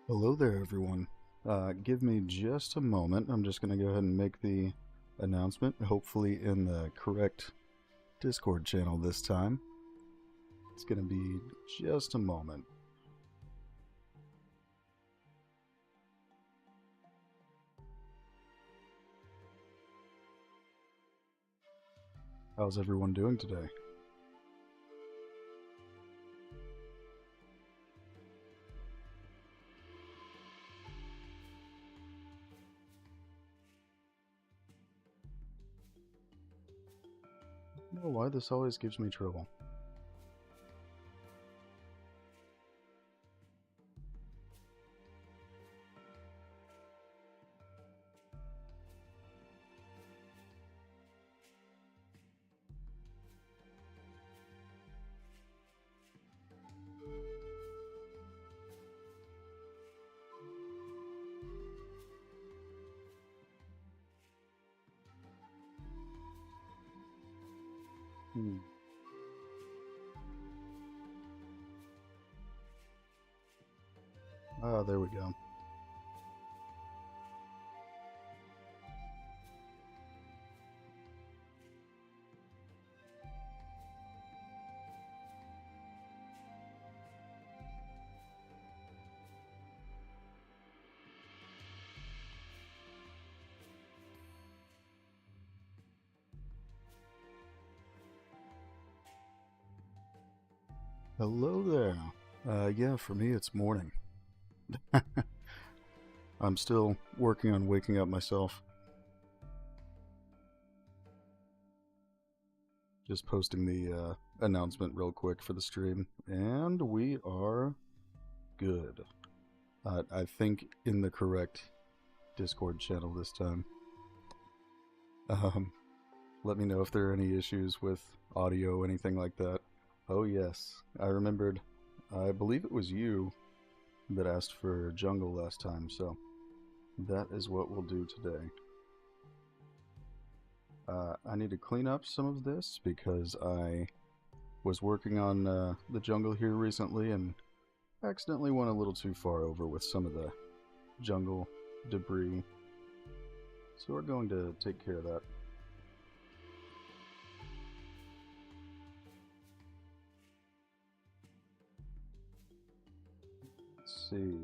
Hello there, everyone. Give me just a moment. I'm just going to go ahead and make the announcement, hopefully in the correct Discord channel this time. It's going to be just a moment. How's everyone doing today? I don't know why this always gives me trouble. Hmm. Ah, there we go. Hello there. Yeah, for me it's morning. I'm still working on waking up myself. Just posting the announcement real quick for the stream, and we are good. I think in the correct Discord channel this time. Um, Let me know if there are any issues with audio, anything like that. Oh yes, I remembered. I believe it was you that asked for jungle last time, so that is what we'll do today. I need to clean up some of this because I was working on the jungle here recently and accidentally went a little too far over with some of the jungle debris. So we're going to take care of that. Let's see.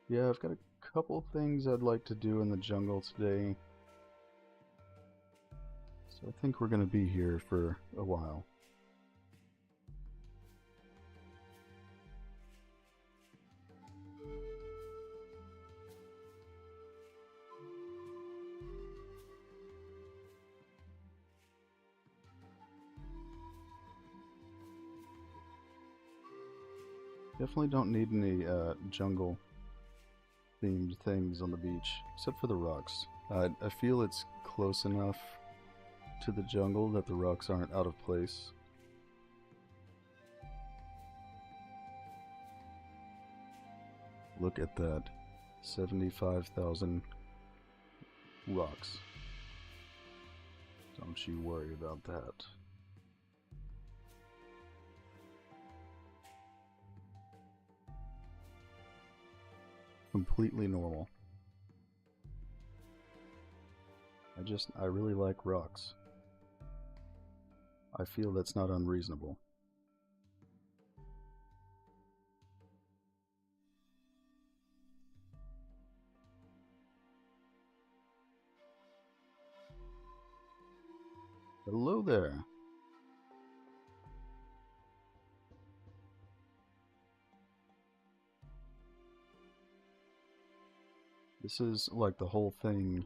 Yeah, I've got a couple things I'd like to do in the jungle today. So I think we're going to be here for a while. Definitely don't need any jungle themed things on the beach, except for the rocks. I feel it's close enough to the jungle that the rocks aren't out of place. Look at that. 75,000 rocks. Don't you worry about that. Completely normal. I really like rocks. I feel that's not unreasonable. Hello there. This is like the whole thing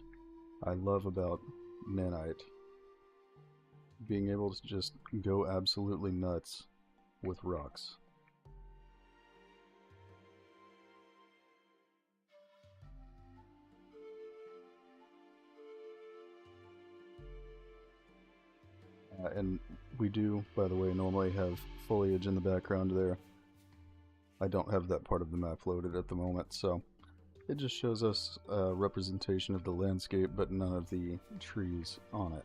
I love about Nanite. Being able to just go absolutely nuts with rocks. And we do, by the way, normally have foliage in the background there. I don't have that part of the map loaded at the moment, so it just shows us a representation of the landscape, but none of the trees on it.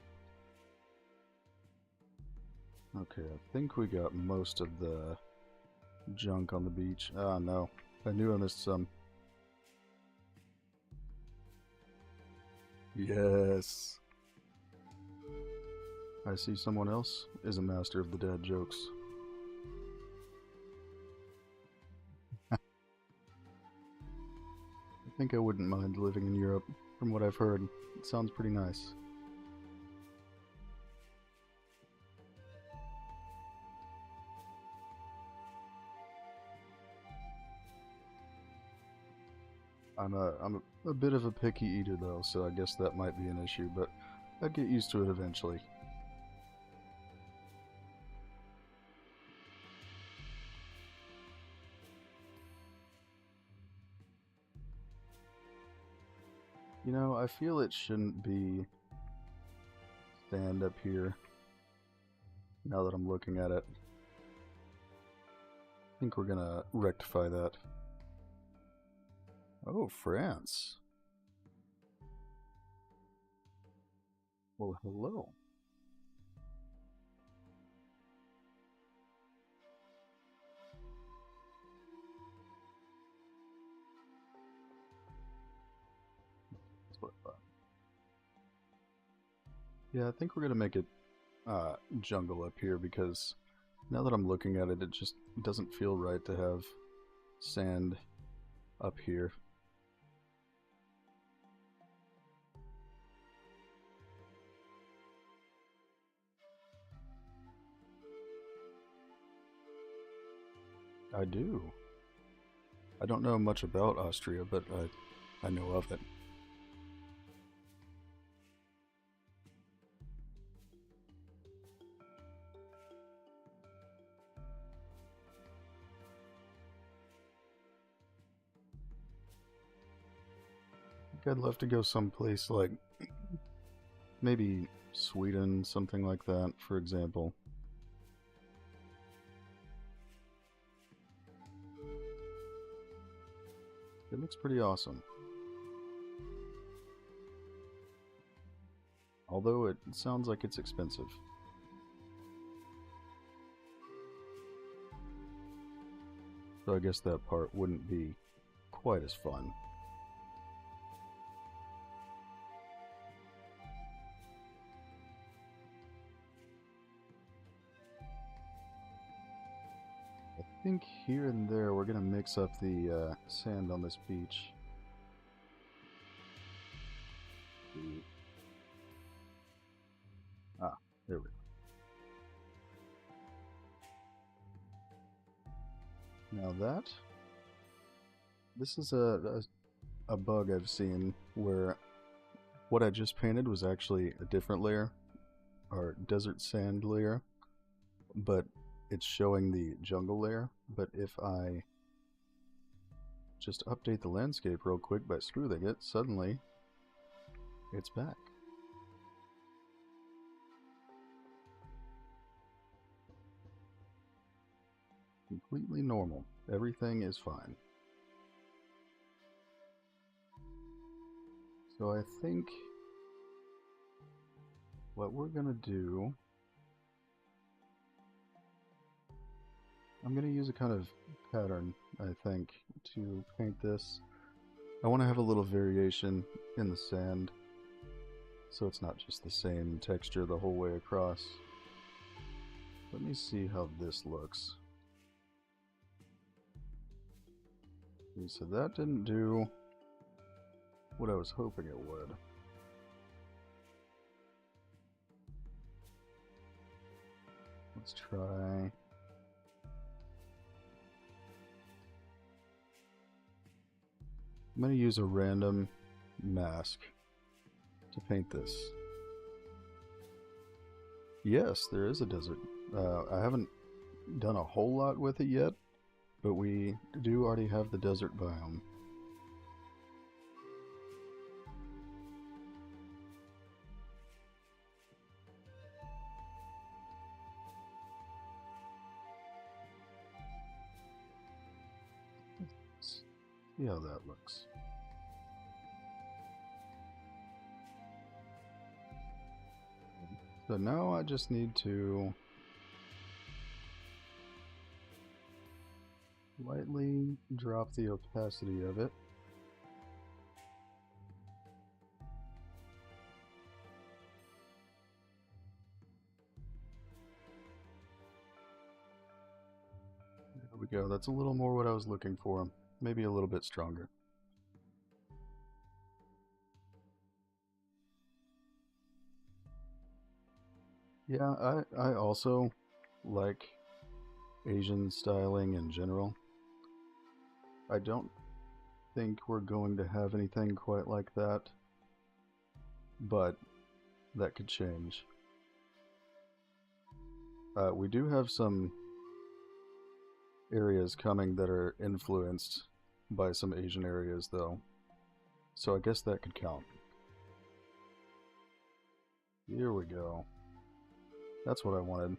Okay, I think we got most of the junk on the beach. Ah, no. I knew I missed some. Yes! I see someone else is a master of the dad jokes. I think I wouldn't mind living in Europe. From what I've heard, it sounds pretty nice. I'm a bit of a picky eater though, so I guess that might be an issue, but I'd get used to it eventually. You know, I feel it shouldn't be sand up here, now that I'm looking at it. I think we're gonna rectify that. Oh, France. Well, hello. That's what I thought. Yeah, I think we're gonna make it jungle up here because now that I'm looking at it, it just doesn't feel right to have sand up here. I do. I don't know much about Austria, but I know of it. I think I'd love to go someplace like maybe Sweden, something like that, for example. It looks pretty awesome. Although it sounds like it's expensive. So I guess that part wouldn't be quite as fun. I think here and there we're going to mix up the sand on this beach. Ah, there we go. Now this is a bug I've seen where what I just painted was actually a different layer, or desert sand layer, but it's showing the jungle layer. But if I just update the landscape real quick by smoothing it, suddenly it's back. Completely normal. Everything is fine. So I think what we're gonna do, I'm gonna use a kind of pattern, I think, to paint this. I want to have a little variation in the sand, so it's not just the same texture the whole way across. Let me see how this looks. Okay, so that didn't do what I was hoping it would. Let's try... I'm going to use a random mask to paint this. Yes, there is a desert. I haven't done a whole lot with it yet, but we do already have the desert biome. Let's see how that looks. So now I just need to lightly drop the opacity of it. There we go. That's a little more what I was looking for. Maybe a little bit stronger. Yeah, I also like Asian styling in general. I don't think we're going to have anything quite like that, but that could change. We do have some areas coming that are influenced by some Asian areas, though, so I guess that could count. Here we go. That's what I wanted.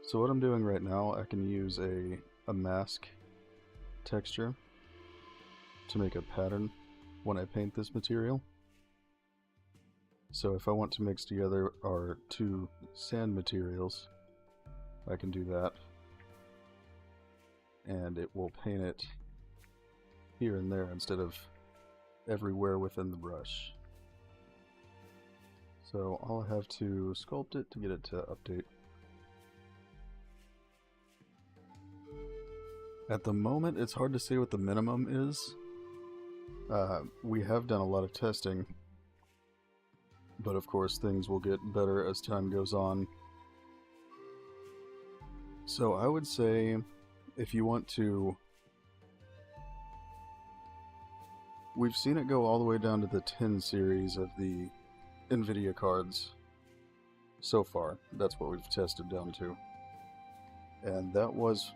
So what I'm doing right now, I can use a mask texture to make a pattern when I paint this material. So if I want to mix together our two sand materials, I can do that. And it will paint it here and there instead of everywhere within the brush. So I'll have to sculpt it to get it to update. At the moment, it's hard to say what the minimum is. We have done a lot of testing, but of course things will get better as time goes on. So I would say if you want to... We've seen it go all the way down to the 10 series of the NVIDIA cards so far. That's what we've tested down to. And that was,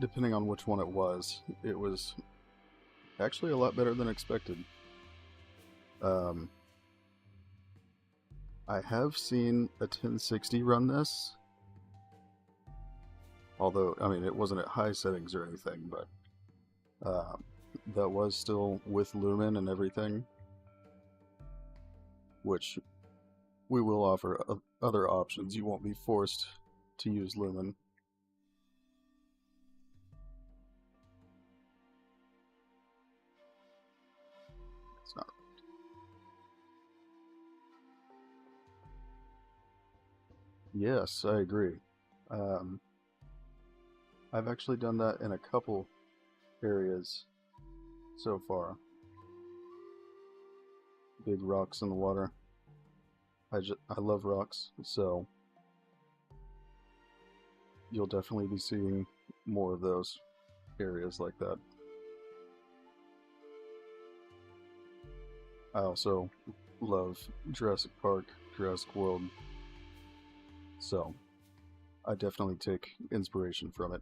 depending on which one it was actually a lot better than expected. I have seen a 1060 run this, although, I mean, it wasn't at high settings or anything, but that was still with Lumen and everything, which we will offer other options. You won't be forced to use Lumen. It's not. Yes, I agree. I've actually done that in a couple areas so far. Big rocks in the water. I love rocks, so you'll definitely be seeing more of those areas like that. I also love Jurassic Park, Jurassic World, so I definitely take inspiration from it.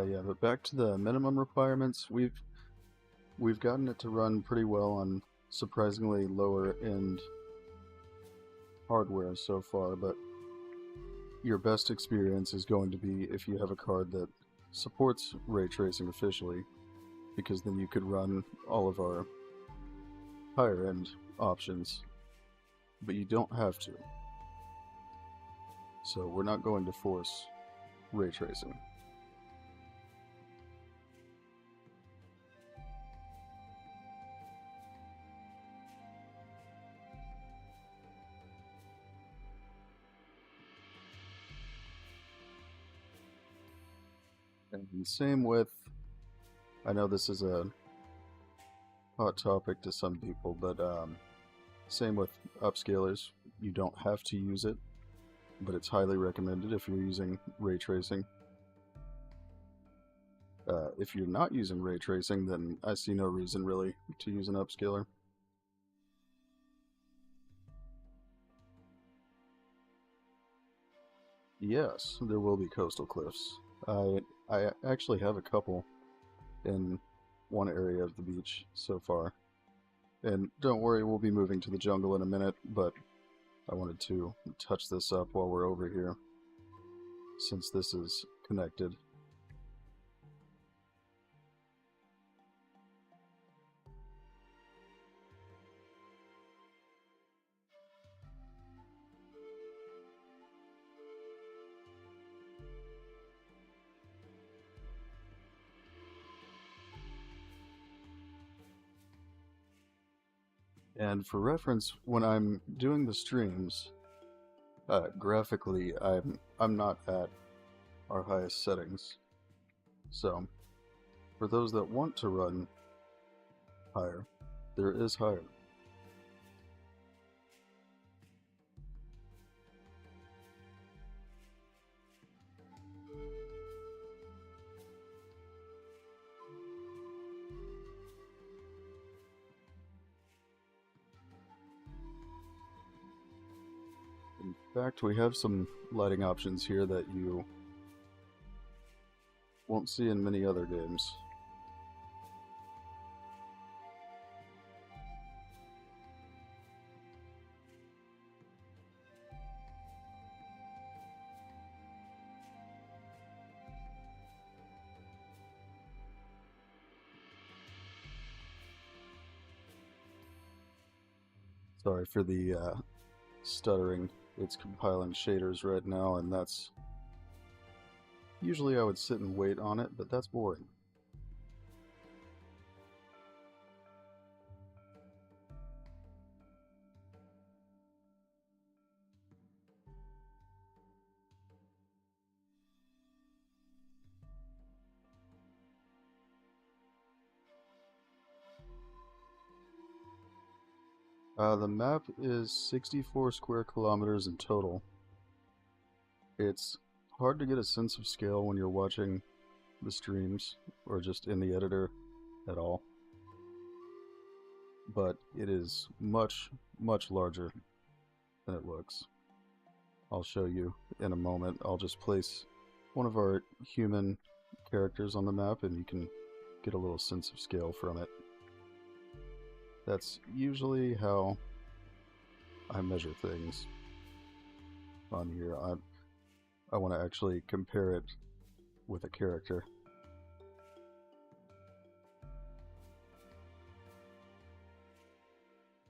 Yeah, but back to the minimum requirements, we've gotten it to run pretty well on surprisingly lower end hardware so far, but your best experience is going to be if you have a card that supports ray tracing officially, because then you could run all of our higher end options, but you don't have to. So we're not going to force ray tracing. And same with, I know this is a hot topic to some people, but same with upscalers. You don't have to use it, but it's highly recommended if you're using ray tracing. If you're not using ray tracing, then I see no reason really to use an upscaler. Yes, there will be coastal cliffs. I actually have a couple in one area of the beach so far. And don't worry, we'll be moving to the jungle in a minute, but I wanted to touch this up while we're over here, since this is connected. And for reference, when I'm doing the streams, graphically, I'm not at our highest settings. So, for those that want to run higher, there is higher. In fact, we have some lighting options here that you won't see in many other games. Sorry for the stuttering. It's compiling shaders right now, and that's... Usually I would sit and wait on it, but that's boring. The map is 64 square kilometers in total. It's hard to get a sense of scale when you're watching the streams, or just in the editor at all. But it is much, much larger than it looks. I'll show you in a moment. I'll just place one of our human characters on the map and you can get a little sense of scale from it. That's usually how I measure things on here. I want to actually compare it with a character.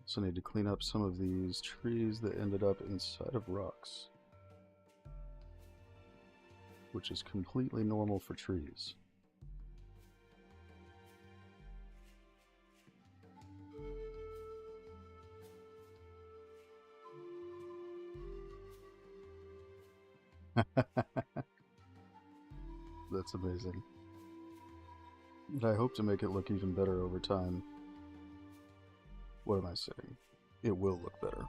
So I need to clean up some of these trees that ended up inside of rocks, which is completely normal for trees. That's amazing. And I hope to make it look even better over time. What am I saying? It will look better.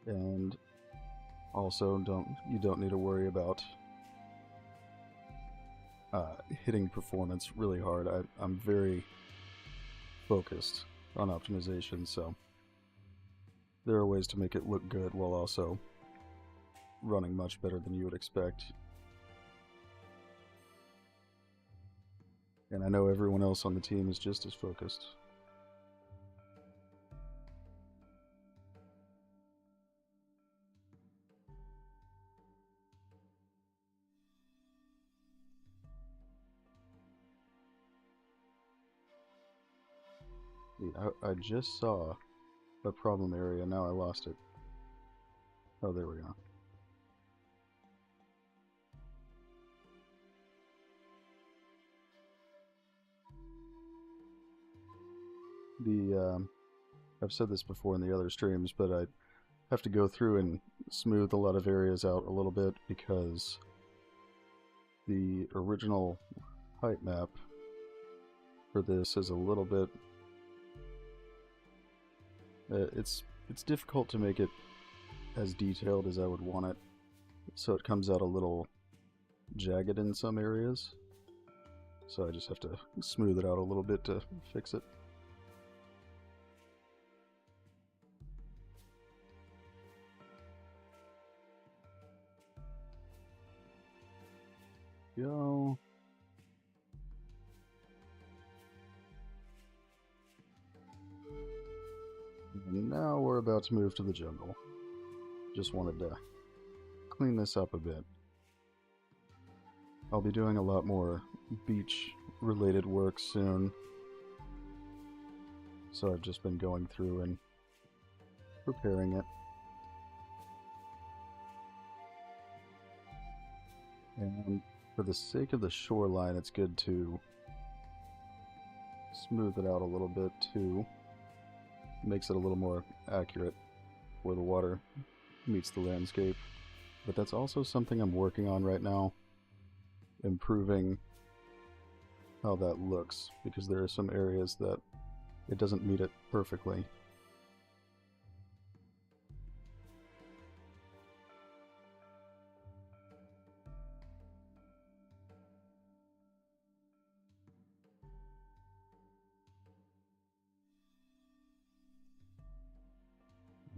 And also, you don't need to worry about hitting performance really hard. I'm very focused on optimization, so there are ways to make it look good while also running much better than you would expect. And I know everyone else on the team is just as focused. I just saw a problem area, now I lost it. Oh, there we go. I've said this before in the other streams, but I have to go through and smooth a lot of areas out a little bit because the original height map for this is a little bit... it's difficult to make it as detailed as I would want it, so it comes out a little jagged in some areas. So I just have to smooth it out a little bit to fix it. Go. And now we're about to move to the jungle. Just wanted to clean this up a bit. I'll be doing a lot more beach-related work soon. So I've just been going through and preparing it. And For the sake of the shoreline, it's good to smooth it out a little bit too. Makes it a little more accurate where the water meets the landscape. But that's also something I'm working on right now, improving how that looks, because there are some areas that it doesn't meet it perfectly.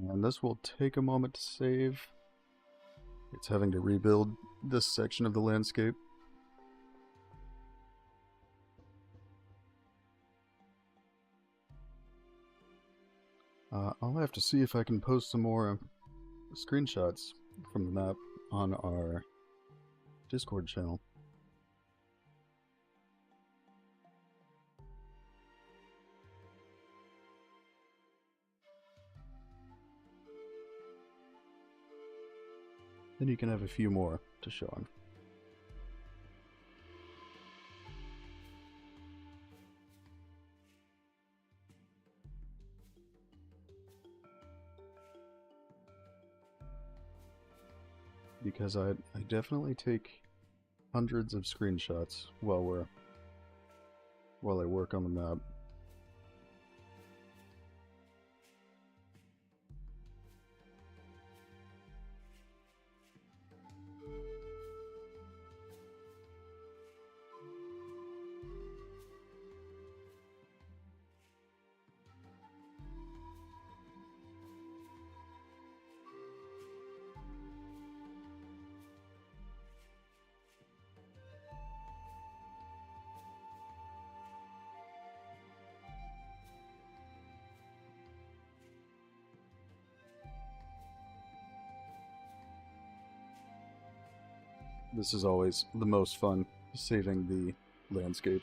And this will take a moment to save. It's having to rebuild this section of the landscape. I'll have to see if I can post some more screenshots from the map on our Discord channel. Then you can have a few more to show him. Because I definitely take hundreds of screenshots while I work on the map. This is always the most fun, saving the landscape.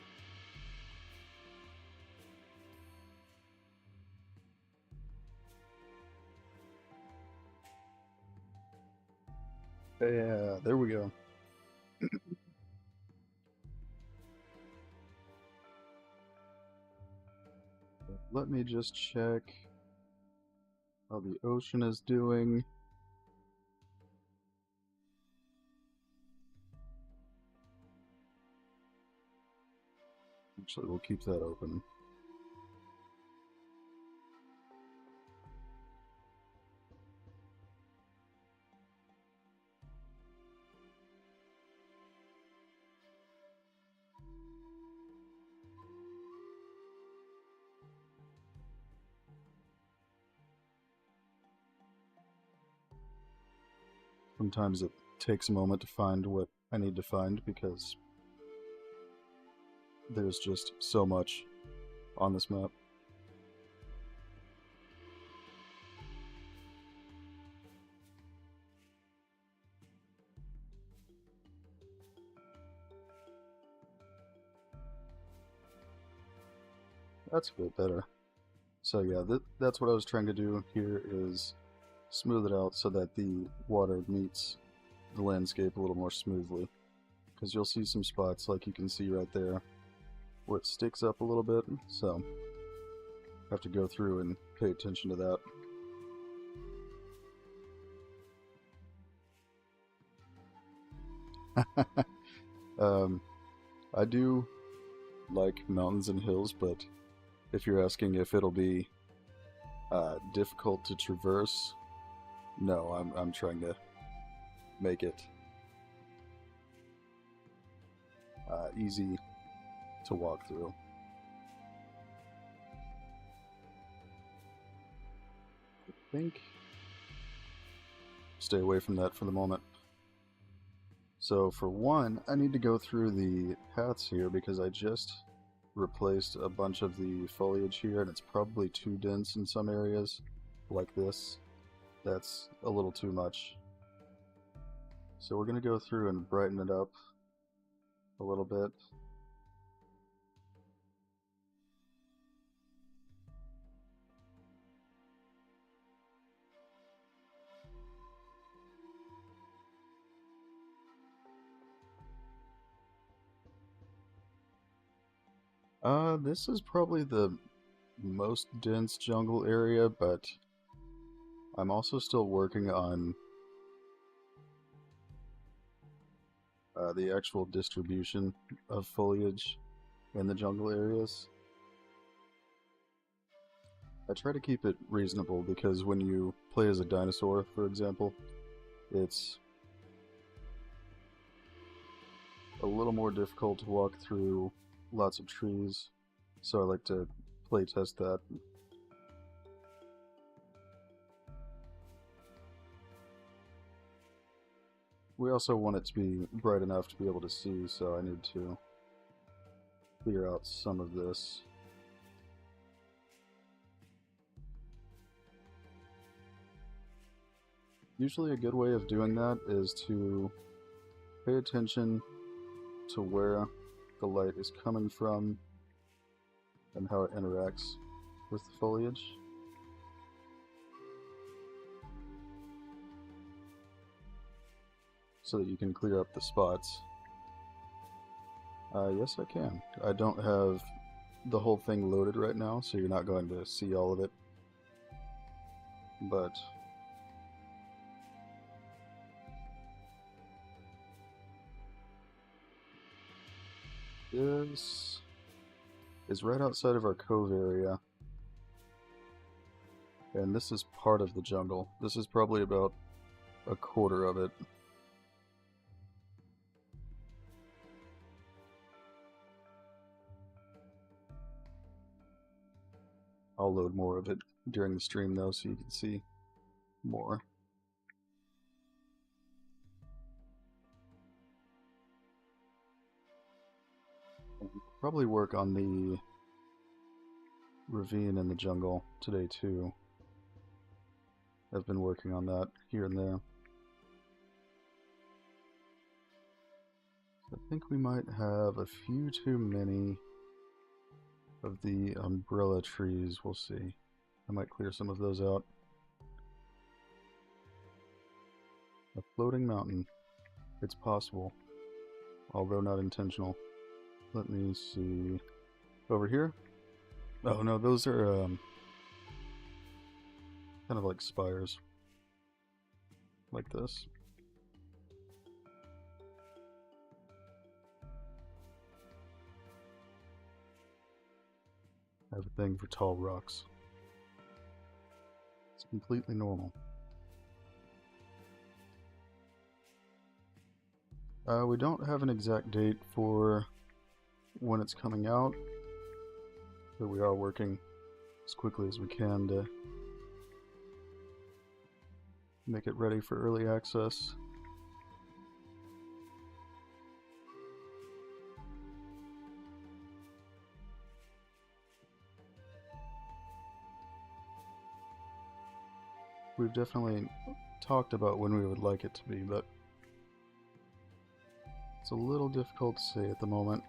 Yeah, there we go. Let me just check how the ocean is doing. Actually, we'll keep that open. Sometimes it takes a moment to find what I need to find because there's just so much on this map. That's a bit better. So yeah, that's what I was trying to do here, is smooth it out so that the water meets the landscape a little more smoothly. Because you'll see some spots, like you can see right there, where it sticks up a little bit, so I have to go through and pay attention to that. I do like mountains and hills, but if you're asking if it'll be difficult to traverse, no, I'm trying to make it easy to walk through. I think stay away from that for the moment. So for one, I need to go through the paths here because I just replaced a bunch of the foliage here, and it's probably too dense in some areas, like this. That's a little too much. So we're going to go through and brighten it up a little bit. This is probably the most dense jungle area, but I'm also still working on the actual distribution of foliage in the jungle areas. I try to keep it reasonable because when you play as a dinosaur, for example, it's a little more difficult to walk through lots of trees, so I like to play test that. We also want it to be bright enough to be able to see, so I need to clear out some of this. Usually a good way of doing that is to pay attention to where the light is coming from and how it interacts with the foliage. So that you can clear up the spots. Yes, I can. I don't have the whole thing loaded right now, so you're not going to see all of it. But this is right outside of our cove area. And this is part of the jungle. This is probably about a quarter of it. I'll load more of it during the stream though, so you can see more. I'll probably work on the ravine in the jungle today too. I've been working on that here and there. I think we might have a few too many of the umbrella trees. We'll see. I might clear some of those out. A floating mountain. It's possible, although not intentional. Let me see. Over here? Oh no, those are kind of like spires. Like this. I have a thing for tall rocks. It's completely normal. We don't have an exact date for when it's coming out, but we are working as quickly as we can to make it ready for early access. We've definitely talked about when we would like it to be, but it's a little difficult to say at the moment.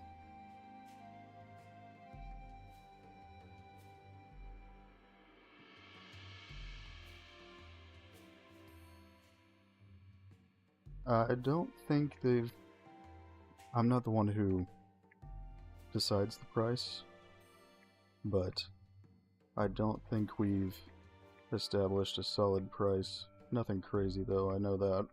I don't think they've... I'm not the one who decides the price, but I don't think we've established a solid price. Nothing crazy though, I know that.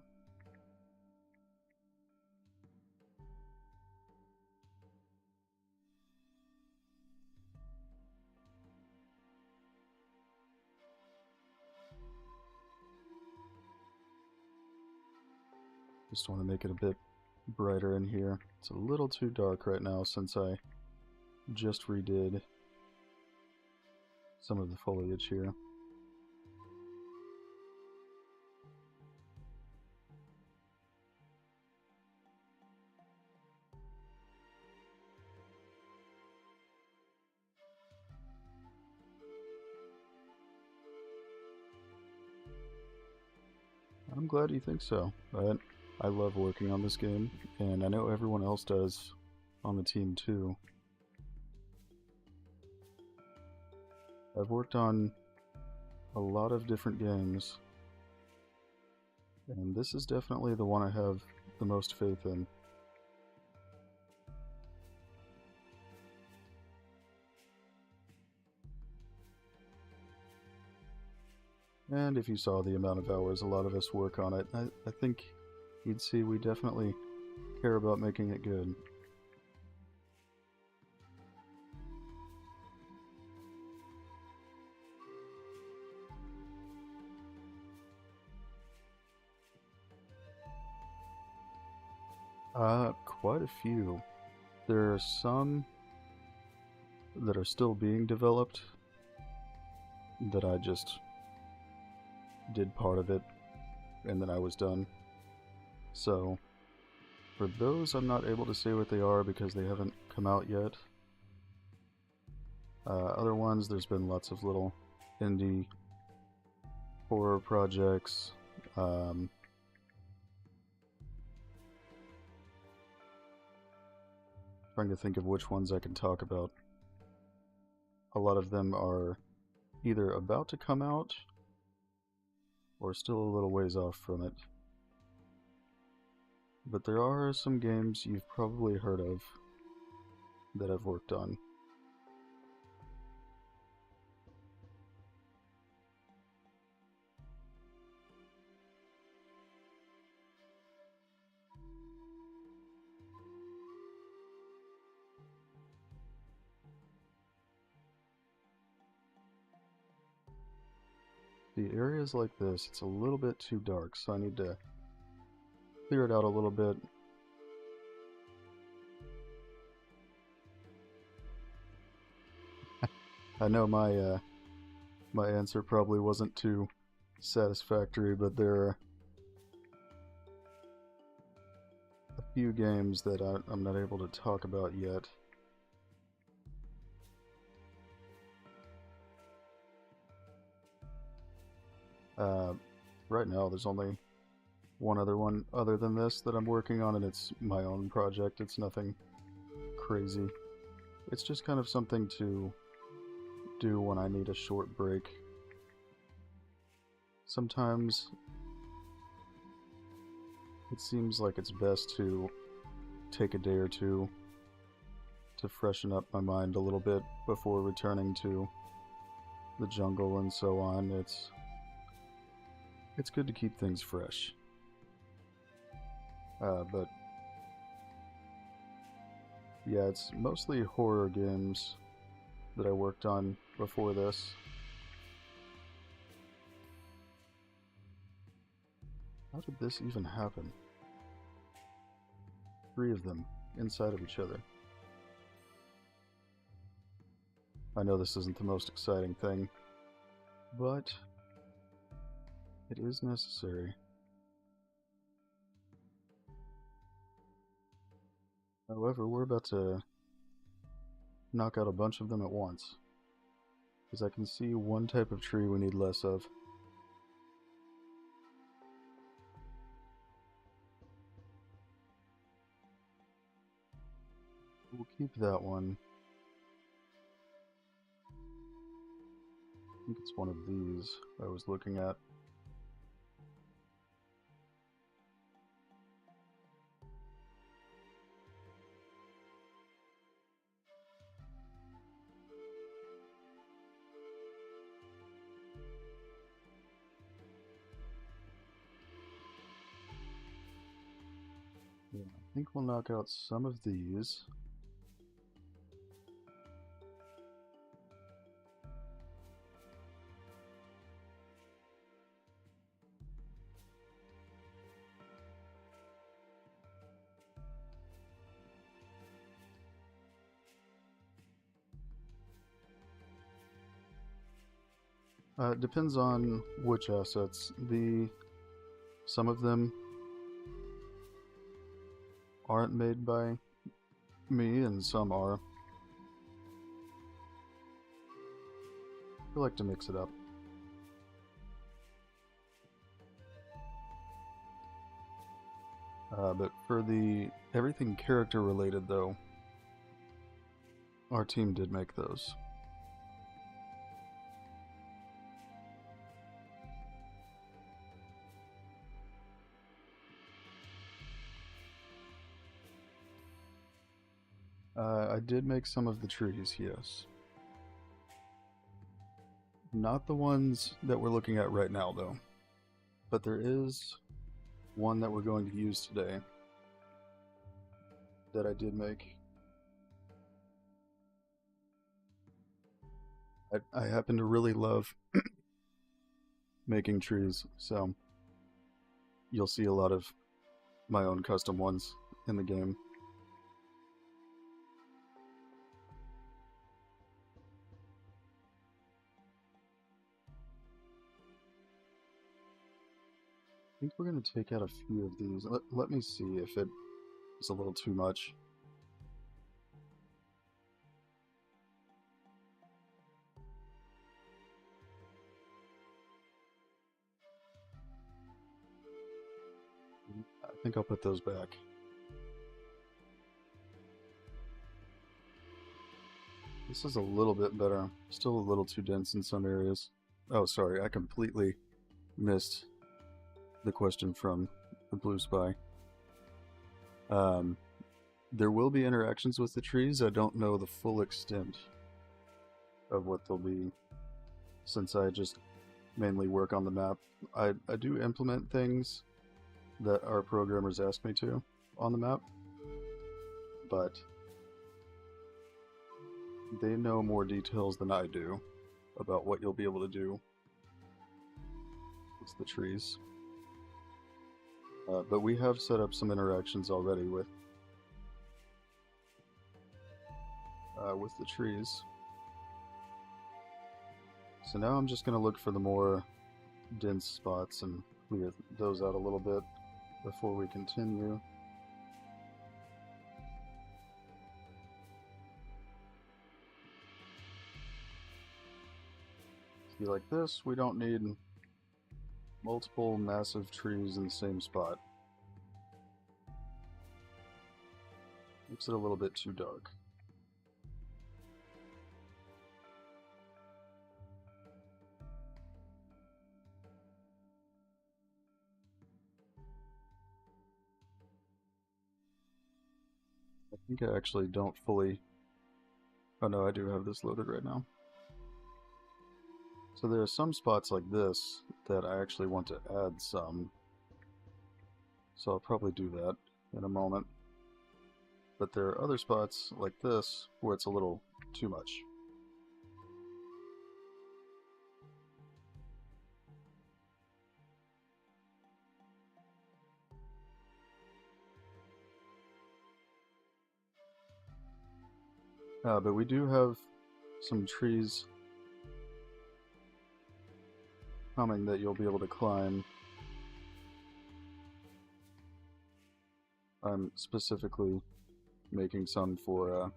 Just want to make it a bit brighter in here. It's a little too dark right now since I just redid some of the foliage here. I'm glad you think so, but I love working on this game, and I know everyone else does on the team too. I've worked on a lot of different games, and this is definitely the one I have the most faith in. And if you saw the amount of hours a lot of us work on it, I think you'd see we definitely care about making it good. Quite a few. There are some that are still being developed that I just did part of it and then I was done. So, for those, I'm not able to say what they are because they haven't come out yet. Other ones, there's been lots of little indie horror projects. Trying to think of which ones I can talk about. A lot of them are either about to come out or still a little ways off from it. But there are some games you've probably heard of that I've worked on. The areas like this, it's a little bit too dark, so I need to clear it out a little bit. I know my answer probably wasn't too satisfactory, but there are a few games that I'm not able to talk about yet. Right now, there's only one other one other than this that I'm working on, and it's my own project. It's nothing crazy. It's just kind of something to do when I need a short break. Sometimes it seems like it's best to take a day or two to freshen up my mind a little bit before returning to the jungle and so on. It's good to keep things fresh. But yeah, it's mostly horror games that I worked on before this. How did this even happen? 3 of them inside of each other. I know this isn't the most exciting thing, but it is necessary. However, we're about to knock out a bunch of them at once, because I can see one type of tree we need less of. We'll keep that one. I think it's one of these I was looking at. Yeah, I think we'll knock out some of these. It depends on which assets. Some of them aren't made by me, and some are. I like to mix it up. But for everything character related, though, our team did make those. I did make some of the trees, yes. Not the ones that we're looking at right now, though. But there is one that we're going to use today that I did make. I happen to really love making trees, so you'll see a lot of my own custom ones in the game. I think we're going to take out a few of these. Let me see if it is a little too much. I think I'll put those back. This is a little bit better. Still a little too dense in some areas. Oh, sorry, I completely missed the question from the Blue Spy. There will be interactions with the trees. I don't know the full extent of what they'll be, since I just mainly work on the map. I do implement things that our programmers ask me to on the map, but they know more details than I do about what you'll be able to do with the trees. But we have set up some interactions already with the trees. So now I'm just going to look for the more dense spots and clear those out a little bit before we continue. See, like this, we don't need multiple massive trees in the same spot. Makes it a little bit too dark. I think I actually don't fully... Oh no, I do have this loaded right now. So there are some spots like this that I actually want to add some. So I'll probably do that in a moment. But there are other spots like this where it's a little too much. But we do have some trees coming that you'll be able to climb. I'm specifically making some for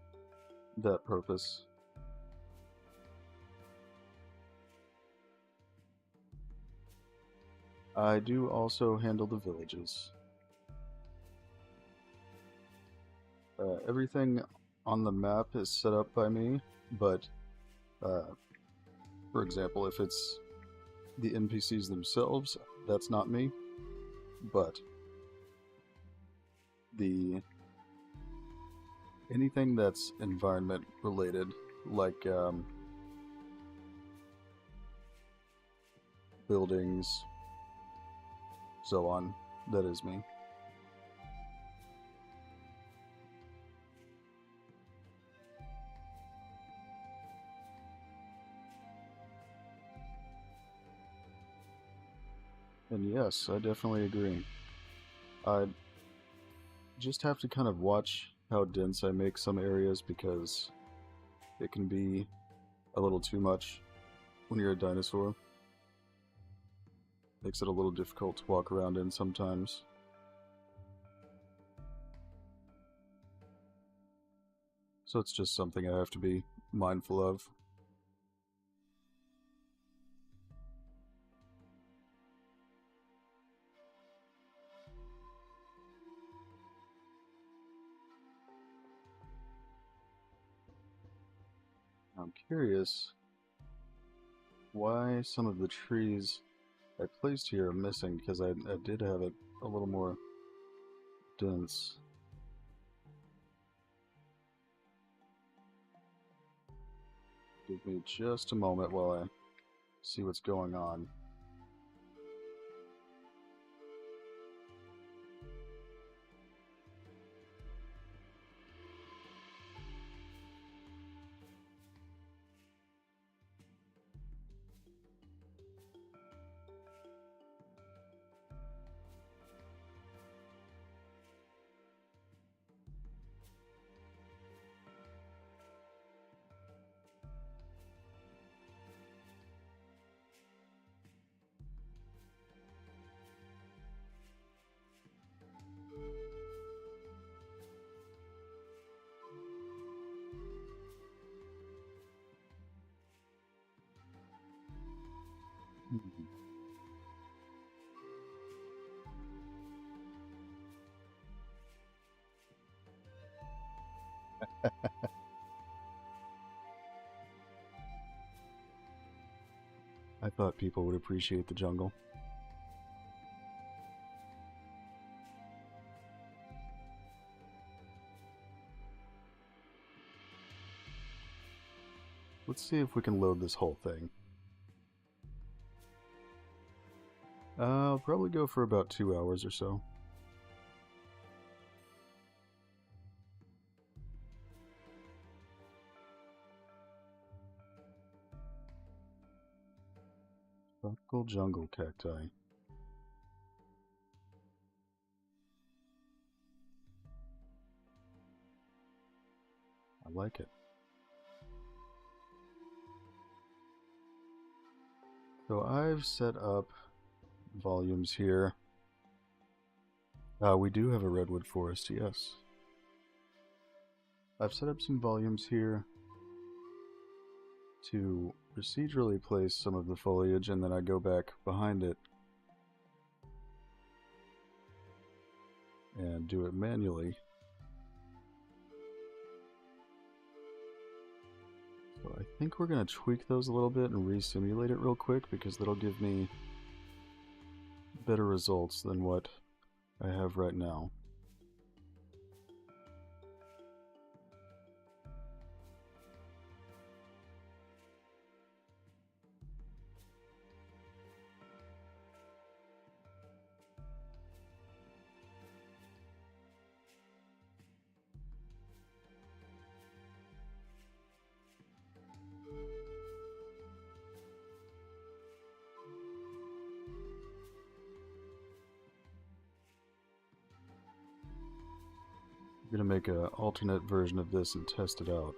that purpose. I do also handle the villages. Everything on the map is set up by me, but for example, if it's the NPCs themselves, that's not me, but anything that's environment related, like buildings, so on, that is me. And yes, I definitely agree. I just have to kind of watch how dense I make some areas, because it can be a little too much when you're a dinosaur. Makes it a little difficult to walk around in sometimes. So it's just something I have to be mindful of. I'm curious why some of the trees I placed here are missing, because I did have it a little more dense. Give me just a moment while I see what's going on. I thought people would appreciate the jungle. Let's see if we can load this whole thing. I'll probably go for about 2 hours or so. Tropical jungle cacti. I like it. So I've set up volumes here. We do have a redwood forest, yes. I've set up some volumes here to procedurally place some of the foliage, and then I go back behind it and do it manually. So I think we're going to tweak those a little bit and re-simulate it real quick, because that'll give me better results than what I have right now. I'm going to make an alternate version of this and test it out.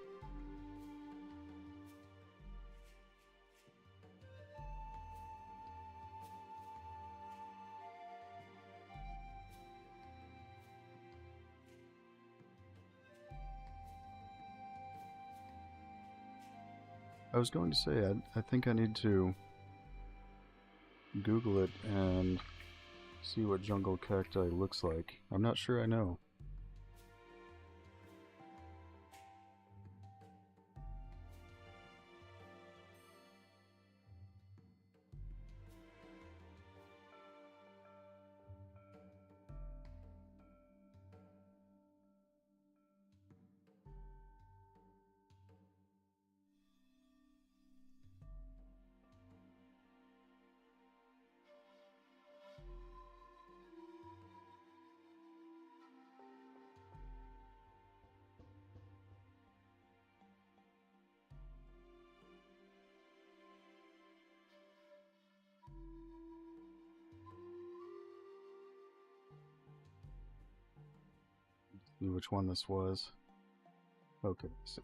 I was going to say, I think I need to Google it and see what jungle cacti looks like. I'm not sure I know. See which one this was. Okay, so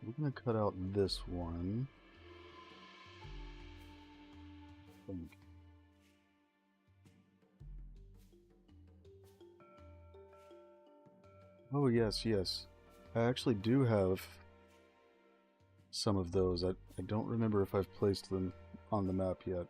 we're gonna cut out this one. I think. Oh yes, yes. I actually do have some of those. I don't remember if I've placed them on the map yet.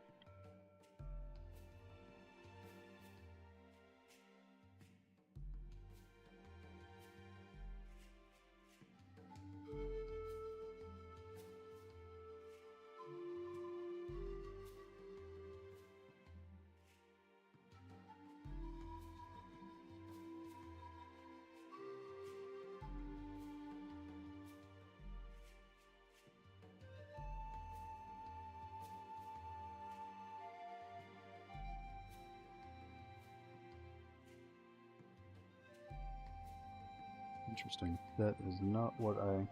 Interesting. That is not what I...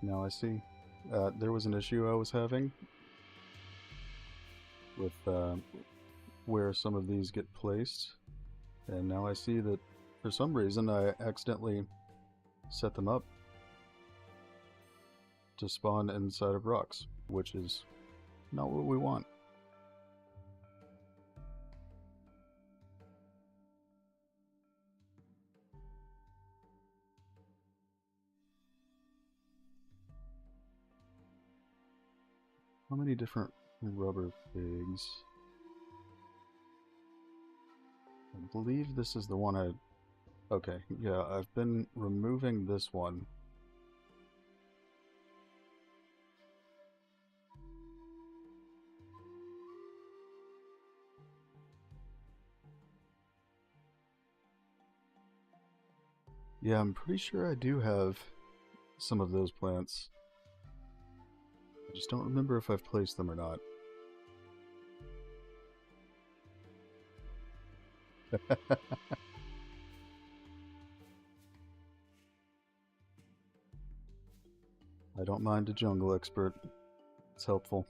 Now I see. There was an issue I was having with where some of these get placed, and now I see that for some reason I accidentally set them up to spawn inside of rocks, which is not what we want. How many different rubber pigs? I believe this is the one I... Okay, yeah, I've been removing this one. Yeah, I'm pretty sure I do have some of those plants. I just don't remember if I've placed them or not. I don't mind a jungle expert. It's helpful.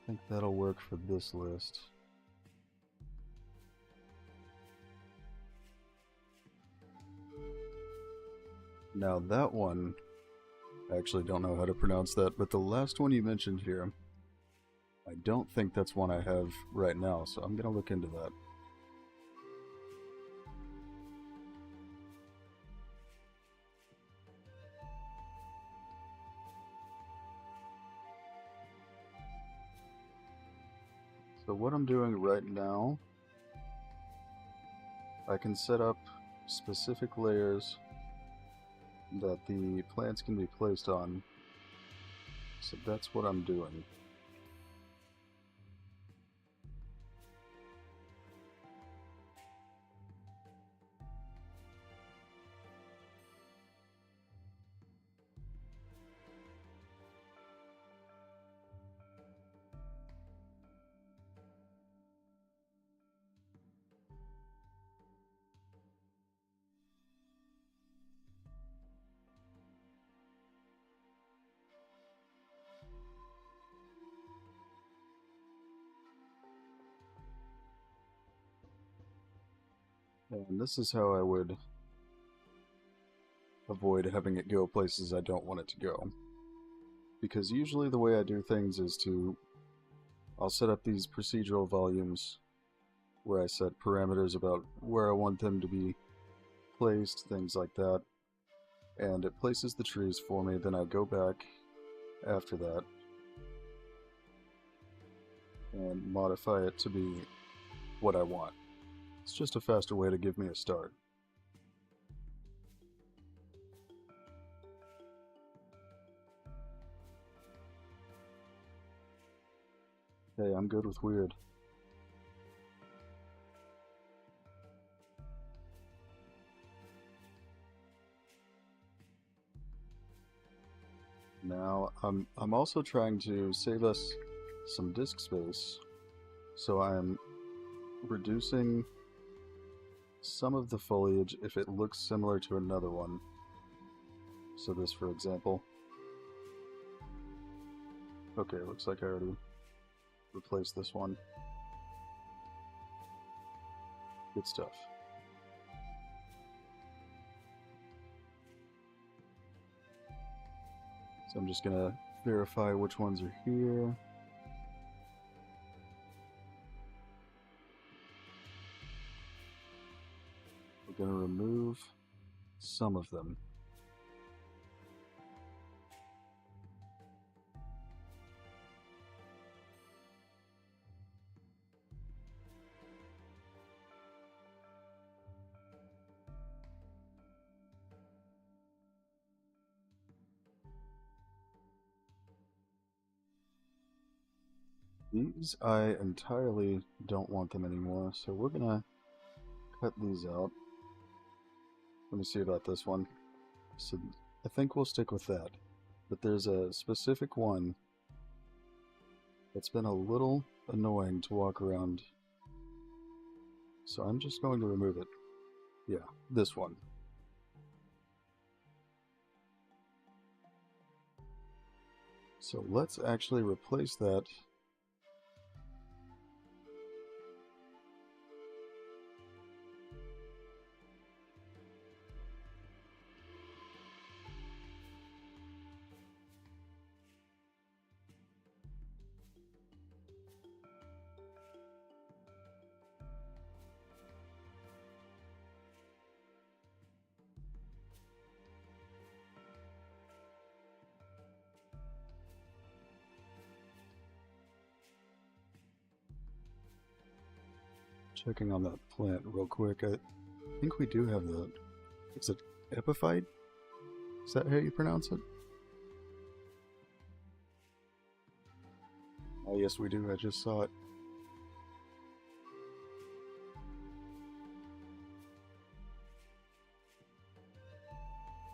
I think that'll work for this list. Now that one, I actually don't know how to pronounce that, but the last one you mentioned here, I don't think that's one I have right now, so I'm going to look into that. So what I'm doing right now, I can set up specific layers that the plants can be placed on. So that's what I'm doing. And this is how I would avoid having it go places I don't want it to go. Because usually the way I do things is I'll set up these procedural volumes where I set parameters about where I want them to be placed, things like that. And it places the trees for me, then I go back after that and modify it to be what I want. It's just a faster way to give me a start. Hey, I'm good with weird. Now, I'm also trying to save us some disk space, so I'm reducing some of the foliage if it looks similar to another one. So this, for example. Okay, looks like I already replaced this one. Good stuff. So I'm just gonna verify which ones are here. We're gonna remove some of them. These, I entirely don't want them anymore, so we're gonna cut these out. Let me see about this one. So I think we'll stick with that. But there's a specific one It's been a little annoying to walk around, so I'm just going to remove it. Yeah, this one. So let's actually replace that. Checking on that plant real quick. I think we do have the... Is it epiphyte? Is that how you pronounce it? Oh yes, we do. I just saw it.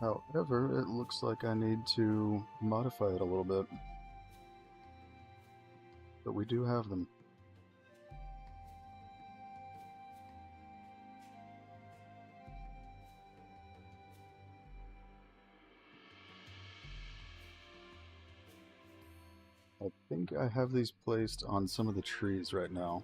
However, it looks like I need to modify it a little bit. But we do have them. I think I have these placed on some of the trees right now.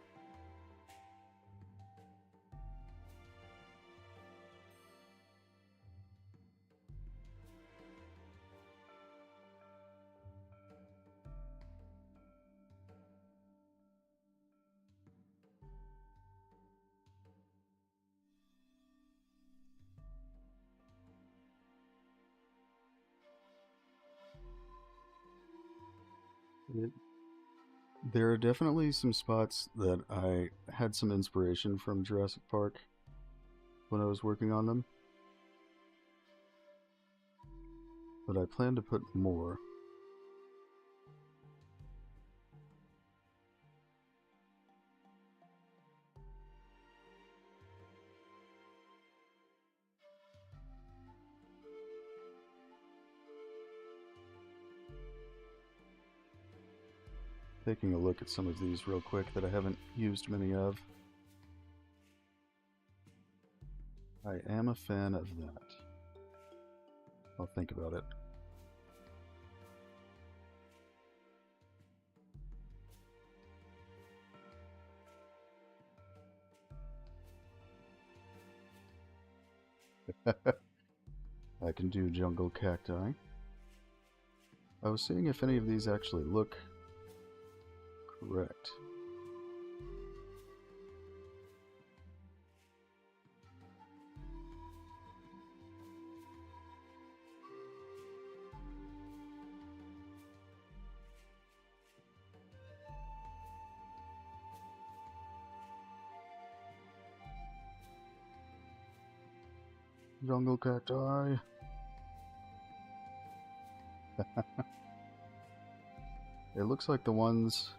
There are definitely some spots that I had some inspiration from Jurassic Park when I was working on them. But I plan to put more. Taking a look at some of these real quick that I haven't used many of. I am a fan of that. I'll think about it. I can do jungle cacti. I was seeing if any of these actually look correct. Jungle cacti. It looks like the ones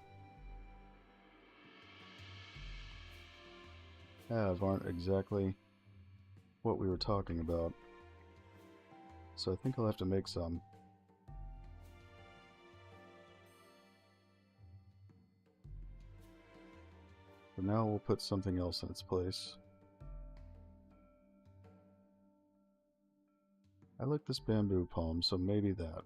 aren't exactly what we were talking about. So I think I'll have to make some. But now we'll put something else in its place. I like this bamboo palm, so maybe that.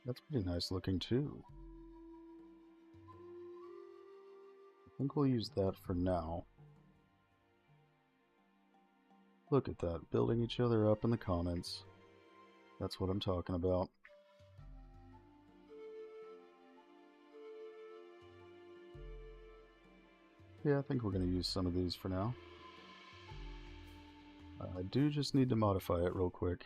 That's pretty nice looking too. I think we'll use that for now. Look at that, building each other up in the comments. That's what I'm talking about. Yeah, I think we're going to use some of these for now. I do just need to modify it real quick.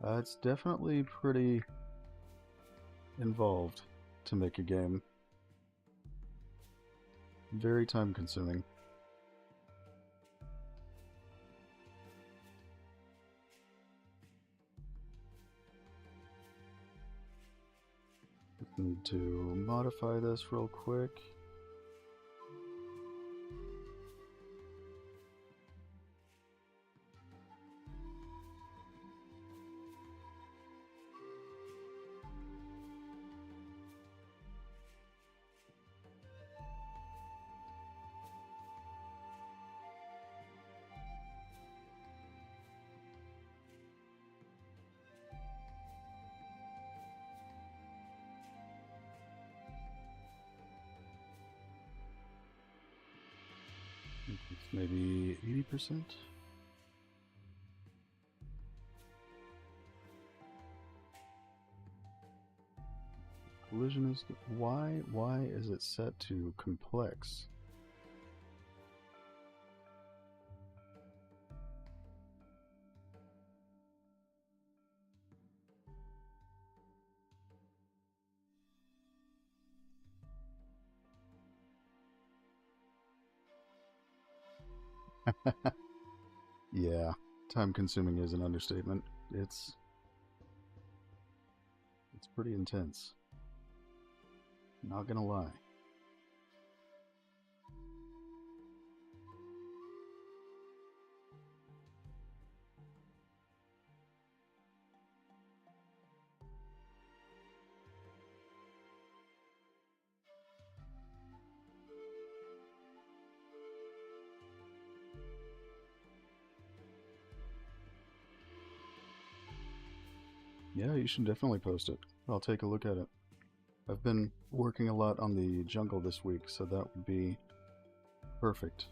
It's definitely pretty involved to make a game. Very time consuming. Need to modify this real quick. Maybe 80%. Collision is why is it set to complex? Yeah, time consuming is an understatement. It's pretty intense. Not gonna lie. Yeah, you should definitely post it. I'll take a look at it. I've been working a lot on the jungle this week, so that would be perfect.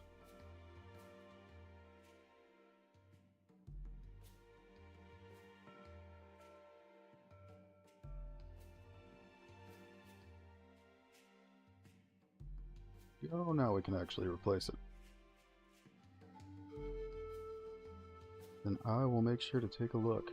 Oh, now we can actually replace it. Then I will make sure to take a look.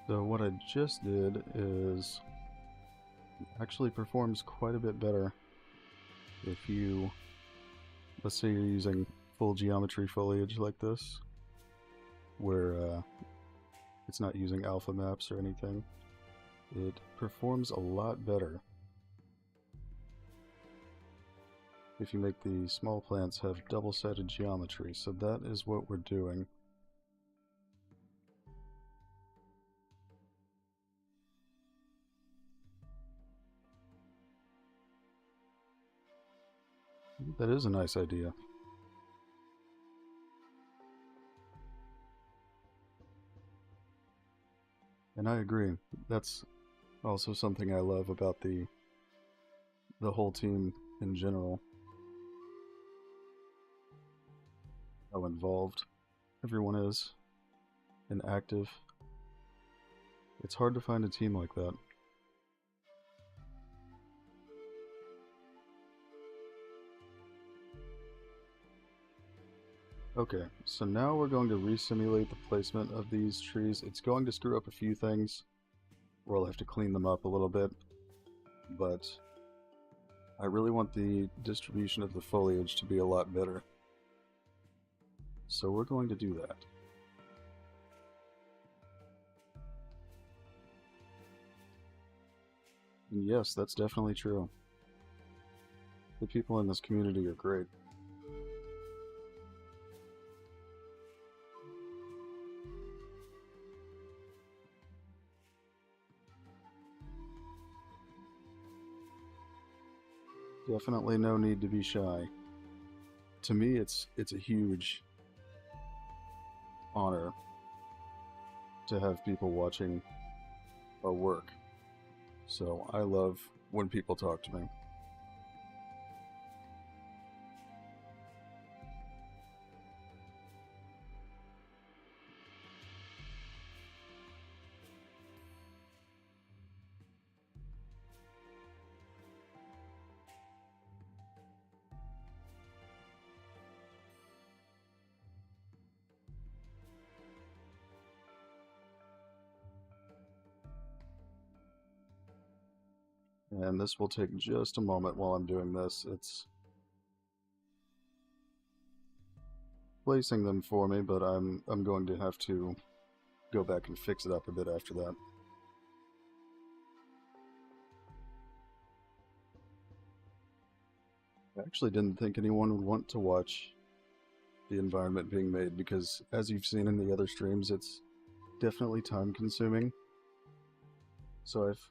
So what I just did is actually performs quite a bit better if you, let's say you're using full geometry foliage like this, where it's not using alpha maps or anything. It performs a lot better if you make the small plants have double-sided geometry, so that is what we're doing. That is a nice idea. And I agree. That's also something I love about the whole team in general. How involved everyone is and active. It's hard to find a team like that. Okay, so now we're going to resimulate the placement of these trees. It's going to screw up a few things, where I'll have to clean them up a little bit, but I really want the distribution of the foliage to be a lot better. So we're going to do that. And yes, that's definitely true. The people in this community are great. Definitely no need to be shy. To me, it's a huge honor to have people watching our work. So I love when people talk to me. And this will take just a moment while I'm doing this. It's placing them for me, but I'm going to have to go back and fix it up a bit after that. I actually didn't think anyone would want to watch the environment being made because, as you've seen in the other streams, it's definitely time consuming. So I've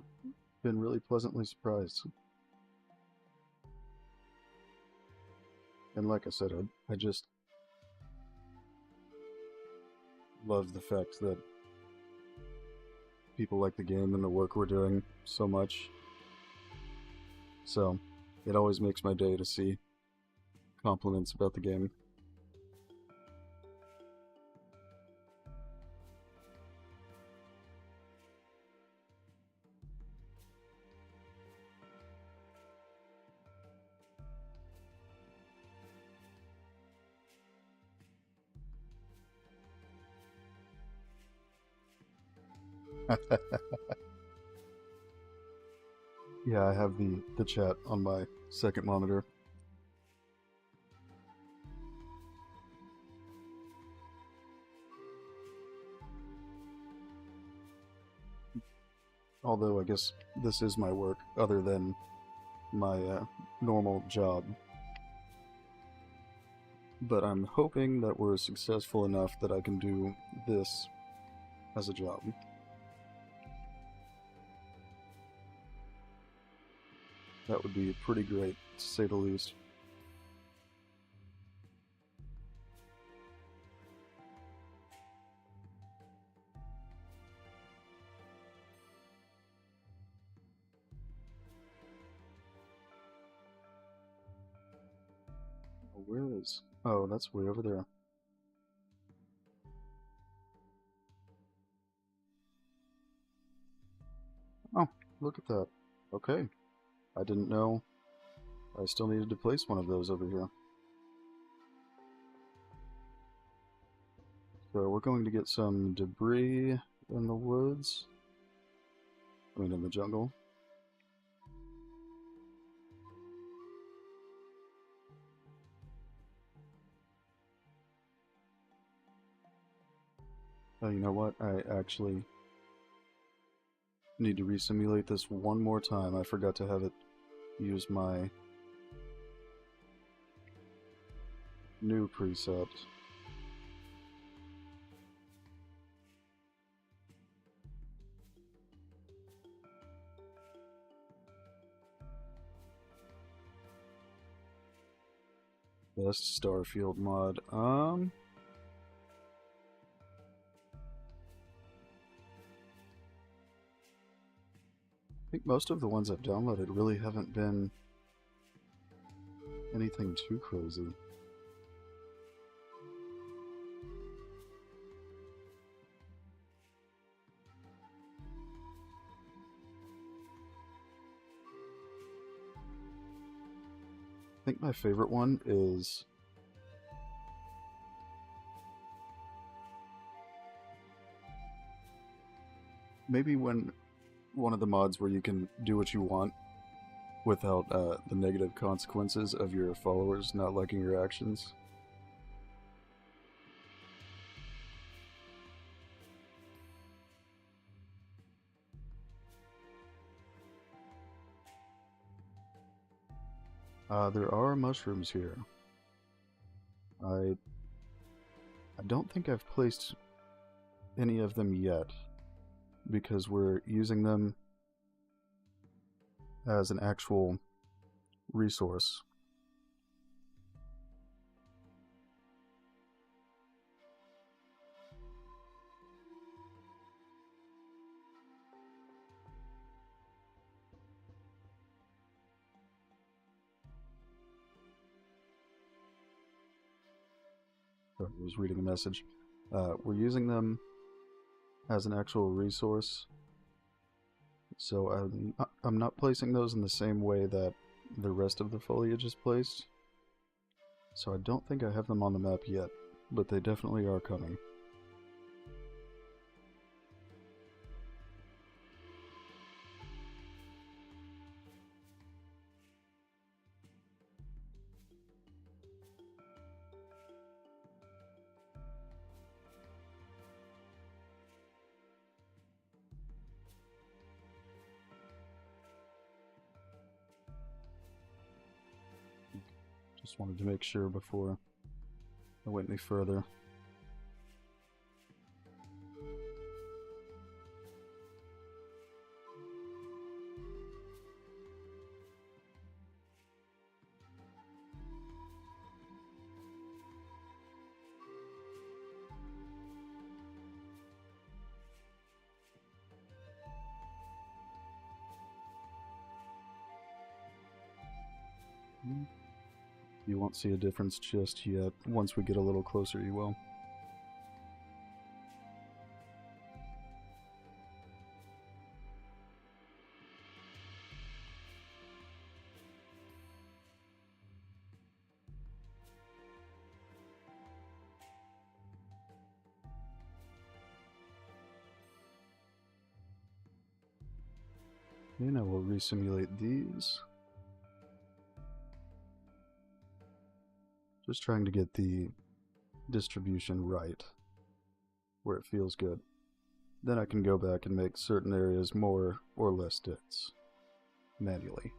been really pleasantly surprised. And like I said, I just love the fact that people like the game and the work we're doing so much. So it always makes my day to see compliments about the game. Yeah, I have the chat on my second monitor. Although I guess this is my work, other than my normal job. But I'm hoping that we're successful enough that I can do this as a job. That would be pretty great, to say the least. Where is... Oh, that's way over there. Oh, look at that. Okay. I didn't know I still needed to place one of those over here. So we're going to get some debris in the woods. I mean, in the jungle. Oh, you know what? I actually need to resimulate this one more time. I forgot to have it use my new preset. Best Starfield mod. I think most of the ones I've downloaded really haven't been anything too crazy. I think my favorite one is maybe when one of the mods where you can do what you want without the negative consequences of your followers not liking your actions. There are mushrooms here. I don't think I've placed any of them yet, because we're using them as an actual resource. I was reading a message. We're using them as an actual resource, so I'm not placing those in the same way that the rest of the foliage is placed. So I don't think I have them on the map yet, but they definitely are coming. Just wanted to make sure before I went any further. You won't see a difference just yet. Once we get a little closer, you will. Okay, now we'll resimulate these. Just trying to get the distribution right, where it feels good. Then I can go back and make certain areas more or less dense, manually.